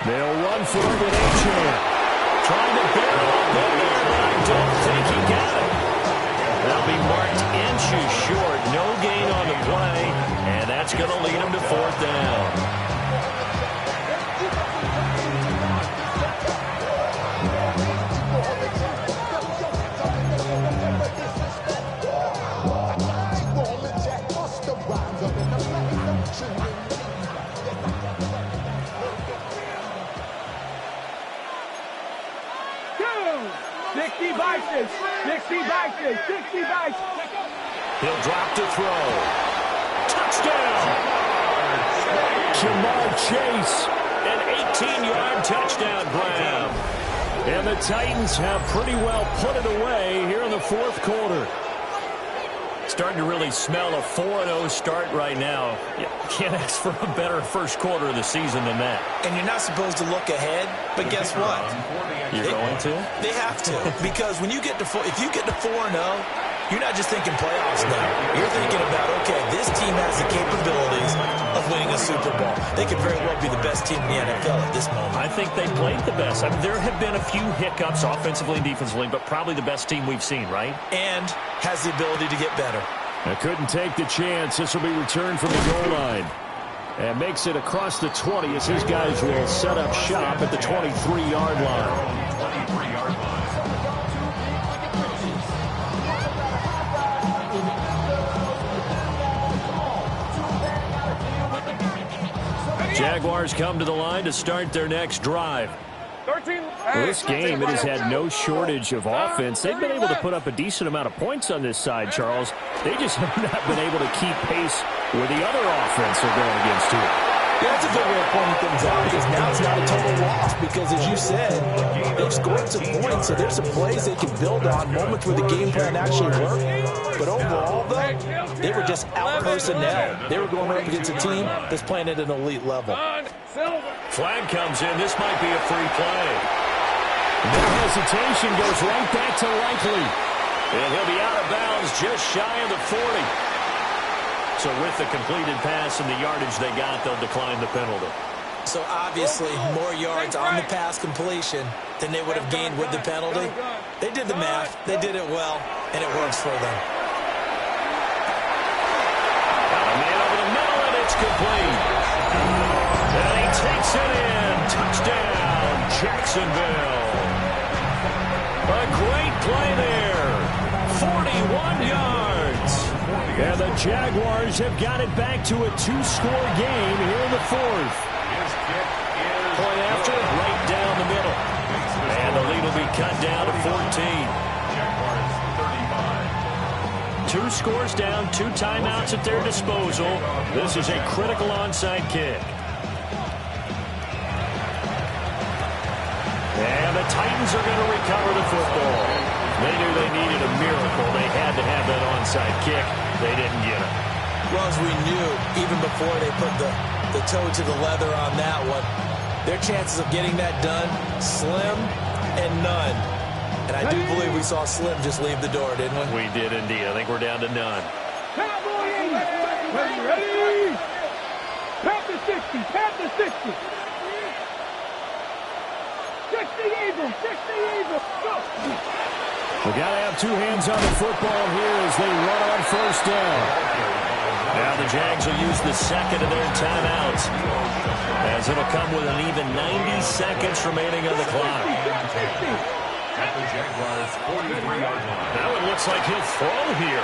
They'll run for it with Achane. Trying to barrel up in there, but I don't think he got it. They'll be marked inches short. No gain on the play, and that's going to lead them to fourth down. He'll drop to throw. Touchdown! Jamar Chase, an 18-yard touchdown grab. And the Titans have pretty well put it away here in the fourth quarter. Starting to really smell a 4-0 start right now. You can't ask for a better first quarter of the season than that. And you're not supposed to look ahead, but guess what? You're going to? They have to, because when you get to if you get to 4-0, you're not just thinking playoffs now. You're thinking about, okay, this team has the capabilities of winning a Super Bowl. They could very well be the best team in the NFL at this moment. I think they played the best. I mean, there have been a few hiccups offensively and defensively, but probably the best team we've seen, right? And has the ability to get better. I couldn't take the chance. This will be returned from the goal line. And makes it across the 20 as his guys will set up shop at the 23-yard line. 23-yard line. Jaguars come to the line to start their next drive. Well, this game, it has had no shortage of offense. They've been able to put up a decent amount of points on this side, Charles. They just have not been able to keep pace with the other offense they're going against here. Yeah, that's a good way of pointing things out, because now it's not a total loss, because as you said, they've scored some points, so there's some plays they can build on, moments where the game plan actually worked. But overall, though, they were just out-personnel. They were going up against a team that's playing at an elite level. Flag comes in. This might be a free play. No hesitation, goes right back to Likely. And he'll be out of bounds just shy of the 40. So with the completed pass and the yardage they got, they'll decline the penalty. So obviously more yards on the pass completion than they would have gained with the penalty. They did the math. They did it well, and it works for them. Got a man over the middle, and it's complete. And he takes it in. Touchdown, Jacksonville. A great play there. 41 yards. And the Jaguars have got it back to a two-score game here in the fourth. Point after, right down the middle. And the lead will be cut down to 14. Jaguars 35. 2 scores down, 2 timeouts at their disposal. This is a critical onside kick. And the Titans are going to recover the football. They knew they needed a miracle. They had to have that onside kick. They didn't get it. Well, as we knew, even before they put the toe to the leather on that one, their chances of getting that done, slim and none. And I do believe we saw Slim just leave the door, didn't we? We did indeed. I think we're down to none. Cowboys! Ready? Pat the 60, pat the 60. 60 Eagles, 60 Eagles, go! We got to have 2 hands on the football here as they run on first down. Now the Jags will use the second of their timeouts, as it'll come with an even 90 seconds remaining on the clock. At the Jaguars 43-yard line. Now it looks like he'll throw here.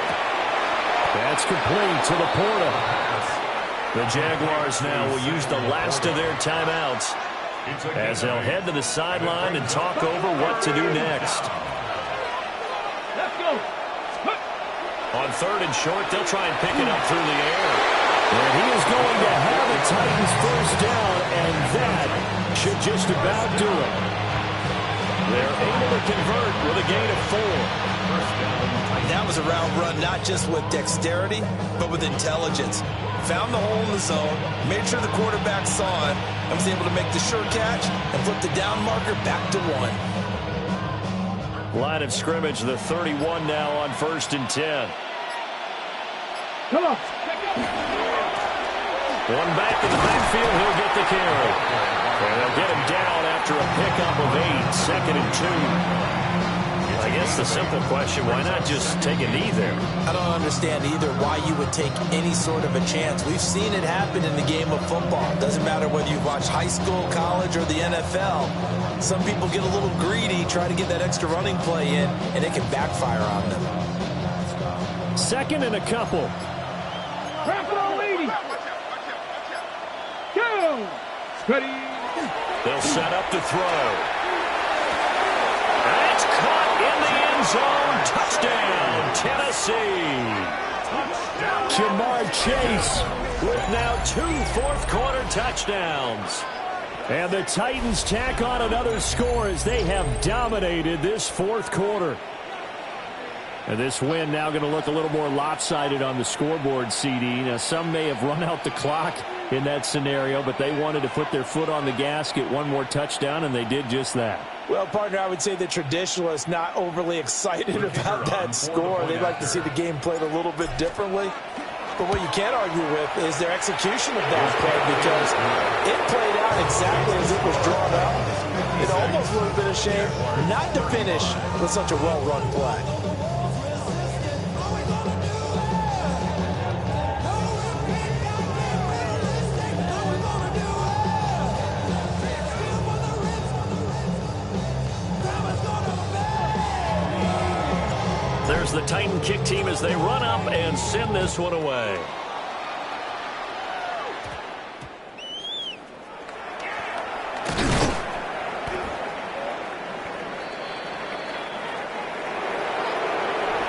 That's complete to the portal. The Jaguars now will use the last of their timeouts, as they'll head to the sideline and talk over what to do next. Let's go! On third and short, they'll try and pick it up through the air. And he is going to have the Titans first down, and that should just about do it. They're able to convert with a gain of 4. That was a route run not just with dexterity, but with intelligence. Found the hole in the zone, made sure the quarterback saw it, and was able to make the sure catch and flip the down marker back to 1. Line of scrimmage, the 31 now on 1st and 10. Come on. One back in the backfield, he'll get the carry. And they'll get him down after a pickup of 8, 2nd and 2. I guess the simple question, why not just take a knee there? I don't understand either why you would take any sort of a chance. We've seen it happen in the game of football. It doesn't matter whether you've watched high school, college, or the NFL. Some people get a little greedy, try to get that extra running play in, and it can backfire on them. 2nd and a couple. Wrap it on, lady. Go. Ready. They'll set up to throw. That's caught in the end zone. Touchdown, Tennessee. Jamar Chase with now 2 fourth-quarter touchdowns. And the Titans tack on another score as they have dominated this fourth quarter. And this win now going to look a little more lopsided on the scoreboard, CD. Now, some may have run out the clock in that scenario, but they wanted to put their foot on the gas, get one more touchdown, and they did just that. Well, partner, I would say the traditionalists not overly excited about that score. They'd like to see the game played a little bit differently. But what you can't argue with is their execution of that play, because it played out exactly as it was drawn up. It almost would have been a shame not to finish with such a well-run play. There's the Titan kick team as they run up and send this one away.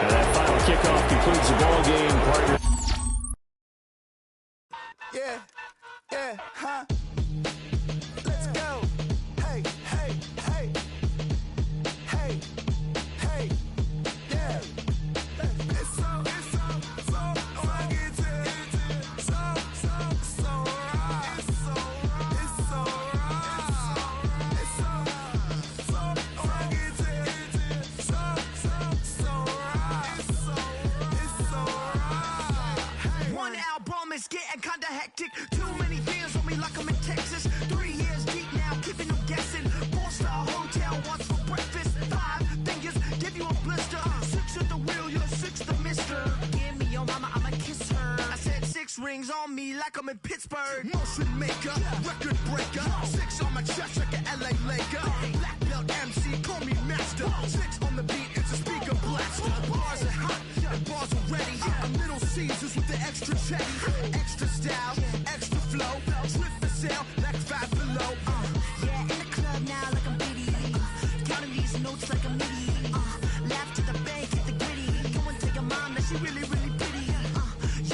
And that final kickoff concludes the ball game, partner. Yeah, huh? Let's go. Hey, hey, hey. Hey, hey. Yeah. It's so rugged. So right. It's so rugged. It's so right. It's so right. One album is getting kinda hectic. Too many fans on me like I'm in Texas. 3 years deep now, keeping them guessing. 4-star hotel, what's for breakfast? 5 fingers, give you a blister. 6 at the wheel, you're 6 the mister. Give me your mama, I'ma kiss her. I said 6 rings on me like I'm in Pittsburgh. Motion maker, record breaker. 6 on my chest like an LA Laker. Black belt MC, call me master. 6 on the beat, it's a speaker blaster. Bars are hot, and bars are ready. A Little Caesars with the extra cheddar. Extra style, extra flow. Drift for sale, like 5 below. Yeah, in the club now like I'm Biddy. Counting these notes like I'm Mitty. Laugh to the bank, hit the gritty. Go and tell your mom that she really, really pretty.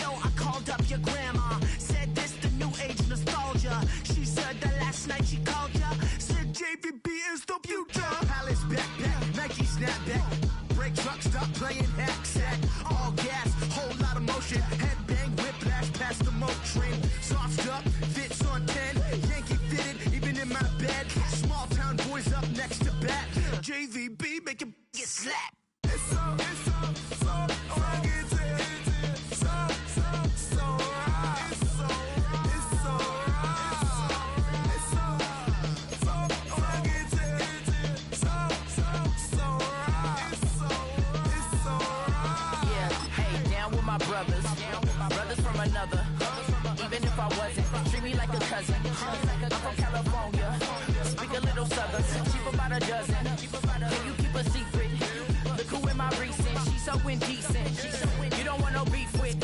Yo, I called up your grandma. Said this the new age nostalgia. She said that last night she called ya. Said JVB is the future. Palace backpack, Nike snapback. Break truck, stop playing hack sack. All gas, whole lot of motion. Headbang, whiplash past the moat train. Sauced up, fits on 10. Yankee fitted, even in my bed. Small town boys up next to bat. JVB, make it get slapped. It's so rugged. So right. It's so right. It's so rugged. It's so right. It's so right. Yeah, hey, down with my brothers from another. Even if I wasn't, treat me like a cousin. I'm from California, speak a little southern. Cheap about a dozen. Can you keep a secret? Look who in my recent. She's so indecent. You don't want no beef with.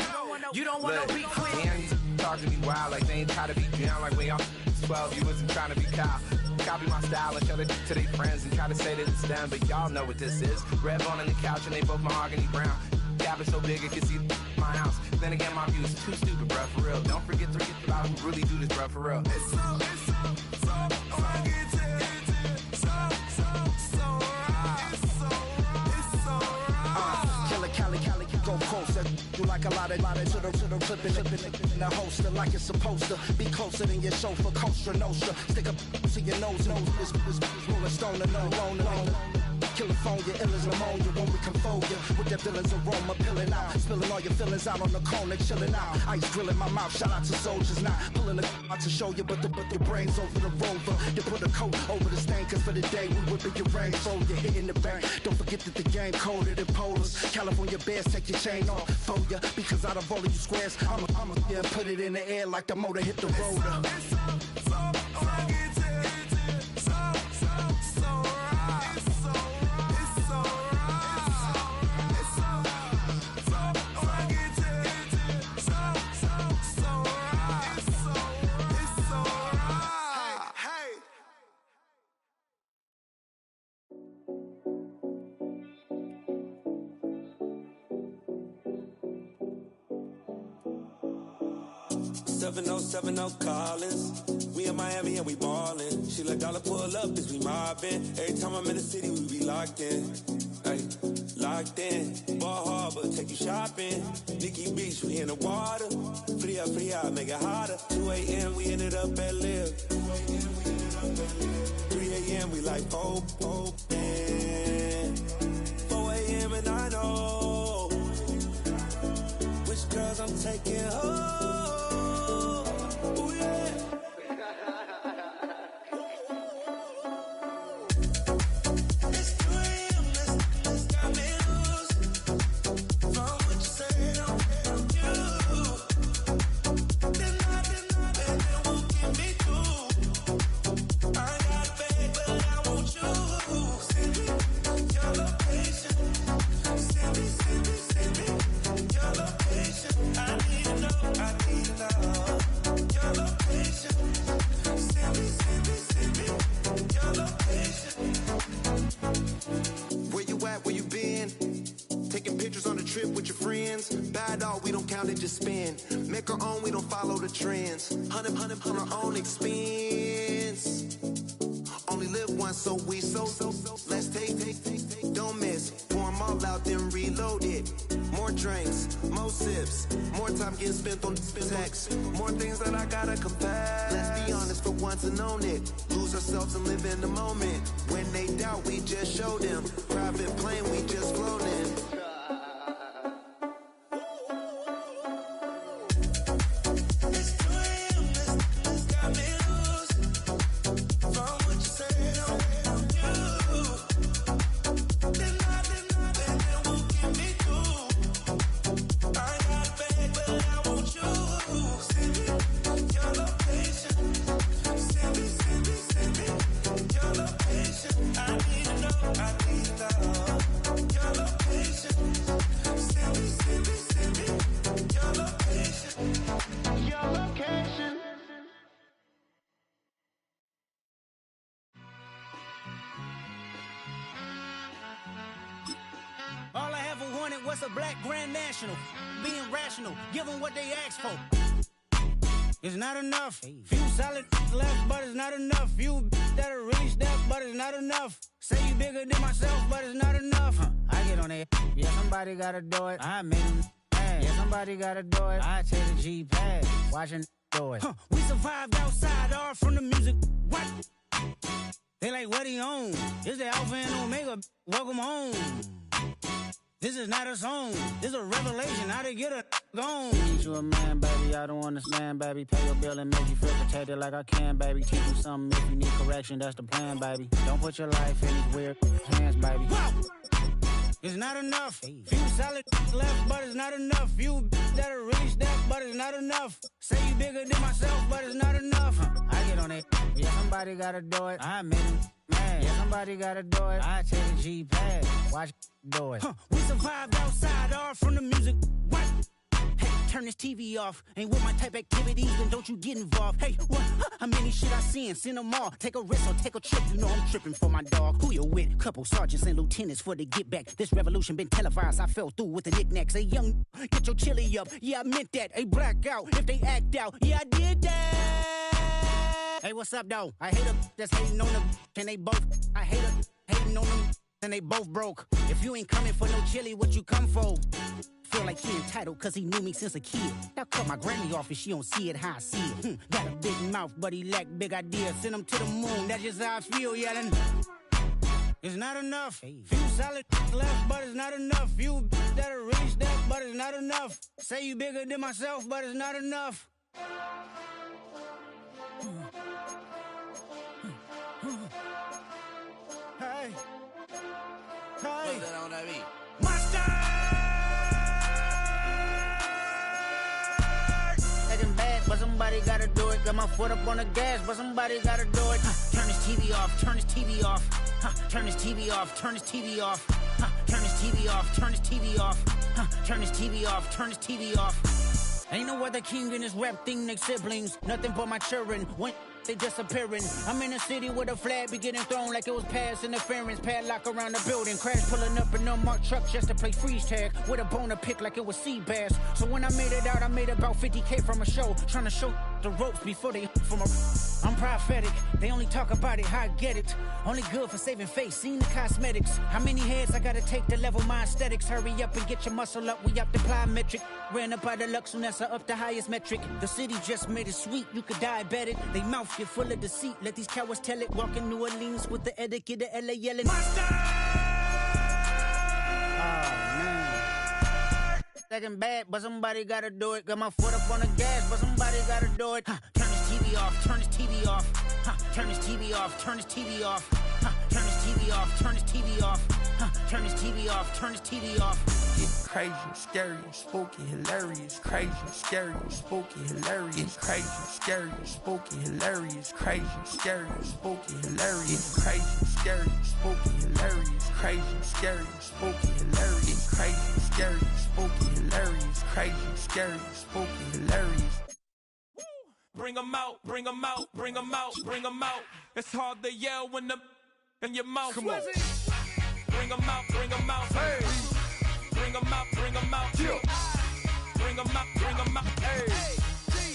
You don't want no beef with. Damn, talk to me wild like they ain't try to be down like way off 12. You wasn't trying to be Kyle. Copy my style and show it to their friends and try to say that it's them, but y'all know what this is. Red on the couch and they both mahogany brown. Gap is so big it can see my house. Then again, my views too stupid, bruh, for real. Don't forget about who really do this, bruh, for real. It's so rugged. So right. It's so right. Killer Cali, go closer. Do like a lot of to the clipping in the holster like it's supposed to be closer than your chauffeur. Costa Nostra, stick up to your nose. This rolling stone and no. California, ill as pneumonia when we confold you. With that villain's aroma, peeling out. Spilling all your feelings out on the corner, chilling out. Ice grilling my mouth, shout out to soldiers. Not pulling the out to show you, but the brains over the rover. You put a coat over the stain, cause for the day we whipping your rain. So you're hitting the bank. Don't forget that the game colder than polars. California bears, take your chain off for ya. Because out of all of you squares, I'ma yeah, put it in the air like the motor hit the rotor. No Collins. We in Miami and we ballin'. She let dollar pull up as we mobbin'. Every time I'm in the city, we be locked in. Ay, locked in. Ball Harbor, take you shopping. Nikki Beach, we in the water. Free up, make it hotter. 2 a.m. we ended up at Live. 3 a.m. we like Pope. 4 a.m. and I know which girls I'm taking home. Make our own, we don't follow the trends. 100 on our own expense. Only live once, so we so. Let's take. Don't miss. Pour them all out, then reload it. More drinks, more sips. More time getting spent on text. More things that I gotta confess. Let's be honest for once and own it. Lose ourselves and live in the moment. When they doubt, we just show them. Private plane, we just flown in. What's a black grand national? Being rational, give them what they ask for. It's not enough. Few solid left, but it's not enough. Few that'll really step, but it's not enough. Say you bigger than myself, but it's not enough. I get on that. Yeah, somebody gotta do it. I made them mad. Yeah, somebody gotta do it. I take the G-pad, watching do it. We survived outside, all from the music. What? They like, what he on? It's the Alpha and Omega. Welcome home. This is not a song. This is a revelation. How to get a gone. Need you a man, baby. I don't understand, baby. Pay your bill and make you feel protected like I can, baby. Teach you something if you need correction. That's the plan, baby. Don't put your life in these weird hands, baby. Wow. It's not enough. Few solid left, but it's not enough. Few that'll really step, but it's not enough. Say you bigger than myself, but it's not enough. I get on it. Yeah, somebody gotta do it. I made him mad. Yeah, somebody gotta do it. I take the G-pad. Watch do it. We survived outside, all from the music. What? Hey, turn this TV off. Ain't with my type activities, then don't you get involved. Hey, what? How many shit I seen? Send them all. Take a risk or take a trip. You know I'm tripping for my dog. Who you with? Couple sergeants and lieutenants for the get back. This revolution been televised. I fell through with the knickknacks. Hey, young, get your chili up. Yeah, I meant that. Hey, black out if they act out. Yeah, I did that. Hey, what's up, though? I hate them that's hating on them. And they both, I hate them hating on them. And they both broke. If you ain't coming for no chili, what you come for? Feel like he entitled cause he knew me since a kid. Now cut my granny off if she don't see it how I see it. Got a big mouth, but he lack big ideas. Send him to the moon, that's just how I feel, yelling. It's not enough. Few solid left, but it's not enough. Few that'll reach that, but it's not enough. Say you bigger than myself, but it's not enough. Hey. Hey. Monster! Acting bad, but somebody gotta do it. Got my foot up on the gas, but somebody gotta do it. Turn this TV off, turn this TV off. Turn this TV off, turn this TV off. Turn this TV off, turn this TV off. Turn this TV off, turn this TV off. Ain't no other king in this rap thing, they siblings. Nothing but my children. When they disappearing. I'm in a city with a flag be getting thrown like it was pass interference. Padlock around the building. Crash pulling up in unmarked trucks just to play freeze tag. With a bone to pick like it was sea bass. So when I made it out, I made about 50K from a show. Trying to show the ropes before they from a... I'm prophetic. They only talk about it, how I get it. Only good for saving face, seen the cosmetics. How many heads I gotta take to level my aesthetics? Hurry up and get your muscle up, we up the plyometric. Ran up out of luck, soon as I up the highest metric. The city just made it sweet, you could diabetic. They mouth get full of deceit, let these cowards tell it. Walk in New Orleans with the etiquette of LA yelling Monster! Oh man. Second bad, but somebody gotta do it. Got my foot up on the gas, but somebody gotta do it. Turn this TV off, turn this TV off. Turn this TV off, turn this TV off. Turn this TV off, turn this TV off. Turn this TV off, turn this TV off. It's crazy, scary, spooky, hilarious. Crazy, scary, spooky, hilarious. Crazy, scary, spooky, hilarious. Crazy, scary, spooky, hilarious. Crazy, scary, spooky, hilarious. Crazy, scary, spooky, hilarious. Crazy, scary, spooky, hilarious. Crazy, scary, spooky, hilarious. Bring 'em out, bring 'em out, bring 'em out, bring 'em out. It's hard to yell when the in your mouth. Come on. Bring 'em out, bring 'em out. Hey. Bring 'em out, bring 'em out. Yeah. Bring 'em out, bring 'em out. Hey.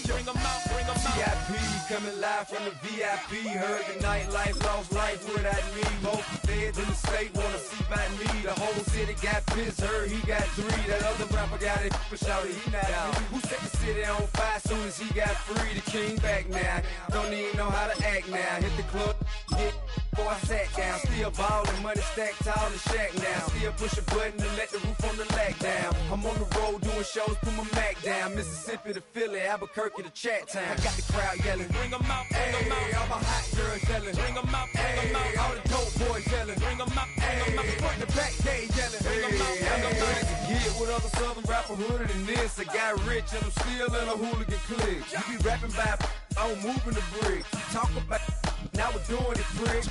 Bring 'em out, bring 'em out. VIP coming live from the VIP. Heard the nightlife, lost life without me. Most feds in the state wanna see by me. The whole city got pissed, heard he got 3. That other rapper got it, but shouted he not out. Who set the city on fire soon as he got free? The king back now. Don't even know how to act now. Hit the club, hit. Before I sat down, still ballin', money stacked tall in the shack now. Still push a button to let the roof on the lag down. I'm on the road doing shows, put my Mac down. Mississippi to Philly, Albuquerque to Chat Town. I got the crowd yelling, bring 'em out, bring 'em out. All my hot girls yelling, bring 'em out, bring 'em out. All the dope boys yelling, bring 'em out, bring 'em out. Front the back, they yelling, bring 'em out, bring 'em out. To get with other southern rapper hooded than this. I got rich and I'm still in a hooligan clique. You be rapping by, I'm moving the brick. Talk about. Now we're doing it, prick.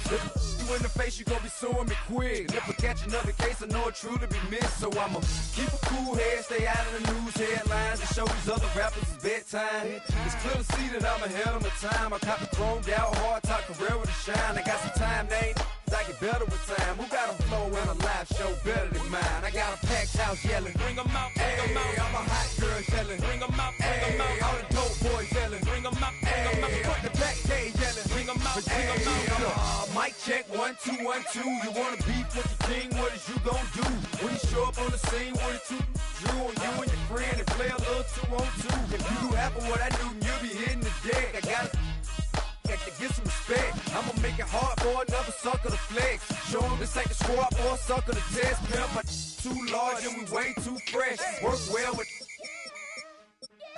You in the face, you gon' be suing me quick. If I catch another case, I know it truly be missed. So I'ma keep a cool head, stay out of the news headlines, and show these other rappers it's bedtime. It's clear to see that I'm ahead of my time. I cop the chromed out, hard top career with a shine. I got some time, they ain't I get better with time. Who got a flow and a live show better than mine? I got a packed house yelling, bring 'em out, bring 'em out. All my hot girls yelling, bring 'em out, bring 'em out. All the dope boys yelling, bring 'em out, bring 'em out. Front the back, they yelling, bring 'em out, bring 'em out. Mic check, 1 2 1 2. You wanna beef with the king? What is you gon' do? When you show up on the scene with a 2 Drew on you and your friend and play a little 2 on 2. If you do half of what I do, you'll be hitting the deck. I got to get some respect. I'ma make it hard for another sucker to flex. Show him this ain't the squad or a sucker to test. Pimp my too large and we way too fresh. Work well with.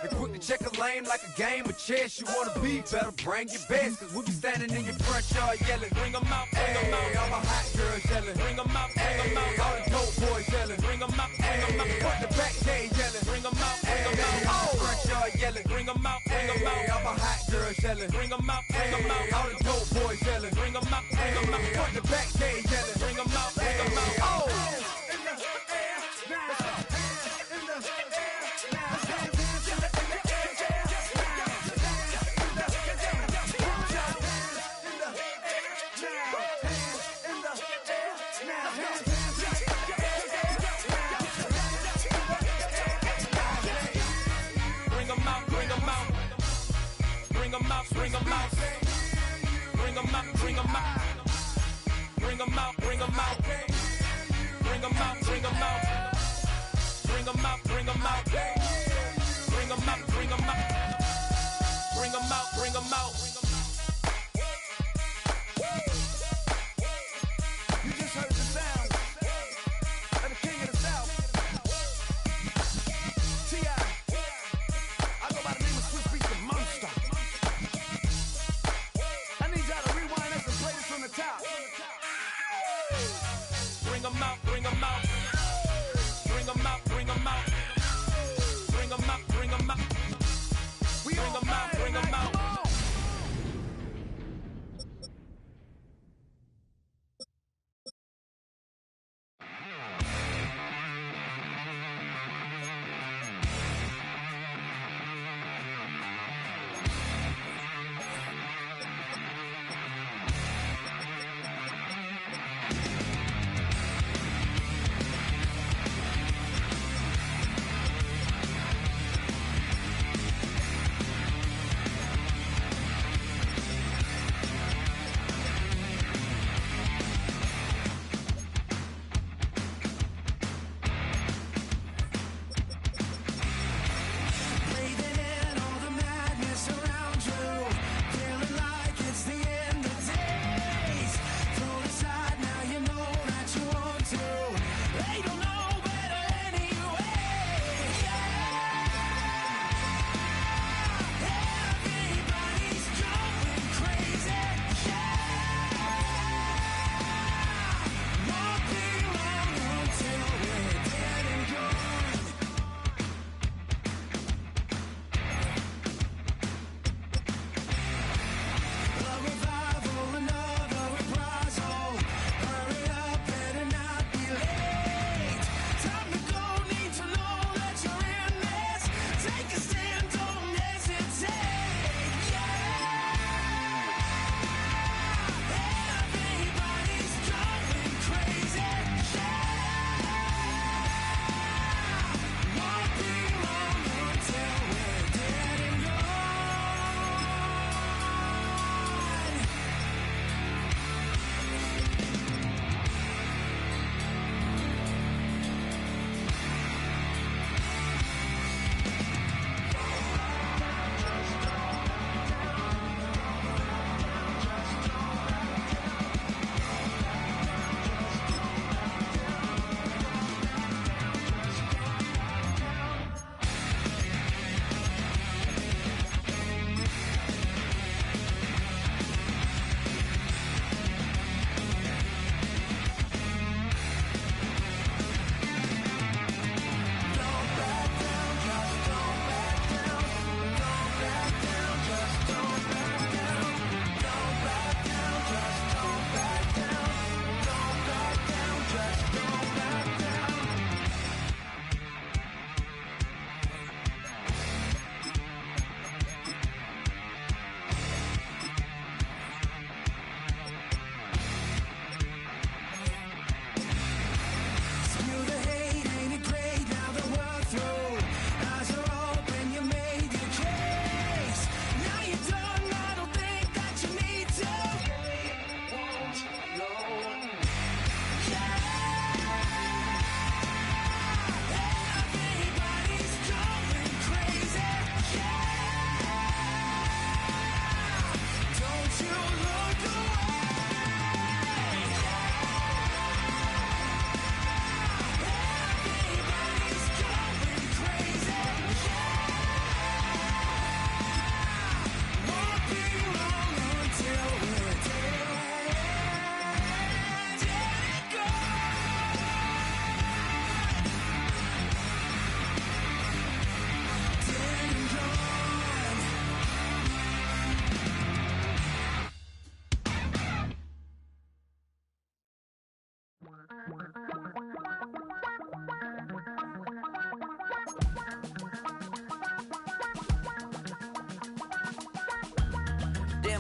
And quick to check a lane like a game of chess. You wanna be better, bring your best. Cause we be standing in your front yard yelling, bring 'em out, bring 'em out. All my hot girls yelling, bring 'em out, bring 'em out. All the dope boys yelling, bring 'em out, bring 'em out. Front the back, they yelling, bring 'em out, bring 'em out. Front yard yelling, bring 'em out, bring 'em out. All my hot girls yelling, bring 'em out, bring 'em out. All the dope boys yelling, bring 'em out, bring 'em out. Front the back, they yelling, bring 'em out, bring 'em out. Oh! Bring 'em out, bring 'em out, bring 'em out, bring 'em out, bring 'em out, bring 'em out, bring 'em out, bring 'em out, bring 'em out, bring 'em out, bring 'em out, bring 'em out, bring 'em out. You just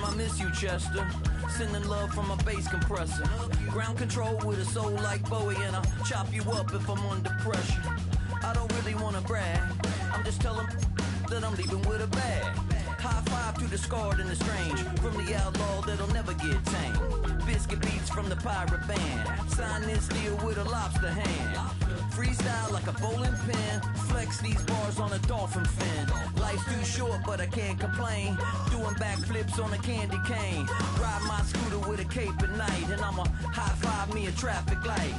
I miss you, Chester. Sending love from a bass compressor. Ground control with a soul like Bowie, and I'll chop you up if I'm under pressure. I don't really wanna brag, I'm just telling that I'm leaving with a bag. High five to the scarred and the strange, from the outlaw that'll never get tamed. Biscuit beats from the pirate band, sign this deal with a lobster hand. Freestyle like a bowling pin, flex these bars on a dolphin fin. Life's too short but I can't complain, doing backflips on a candy cane. Ride my scooter with a cape at night, and I'ma high five me a traffic light.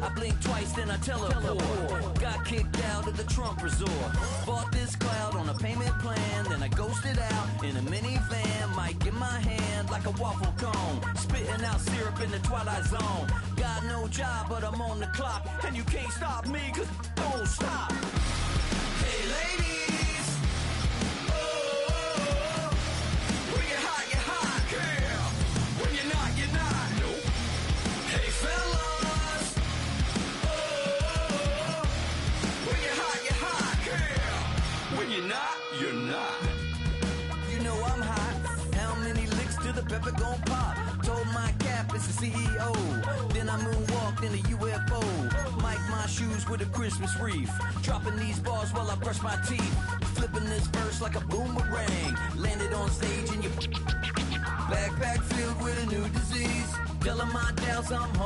I blink twice then I teleport, got kicked out of the Trump resort. Bought this cloud on a payment plan, then I ghosted out in a minivan. Mic in my hand like a waffle cone, spitting out syrup in the twilight zone. Got no job but I'm on the clock, and you can't stop me cause don't stop. Hey ladies, oh, when you're hot, girl. When you're not, nope. Hey fellas, oh, when you're hot, girl. When you're not, you're not. You know I'm hot. How many licks till the pepper gon' pop? Told my cap it's the CEO. Then I moonwalked in a UFO. Mic my shoes with a Christmas wreath. Dropping these bars while I brush my teeth. Flipping this verse like a boomerang. Landed on stage in your backpack filled with a new disease. Telling my doubts I'm hard.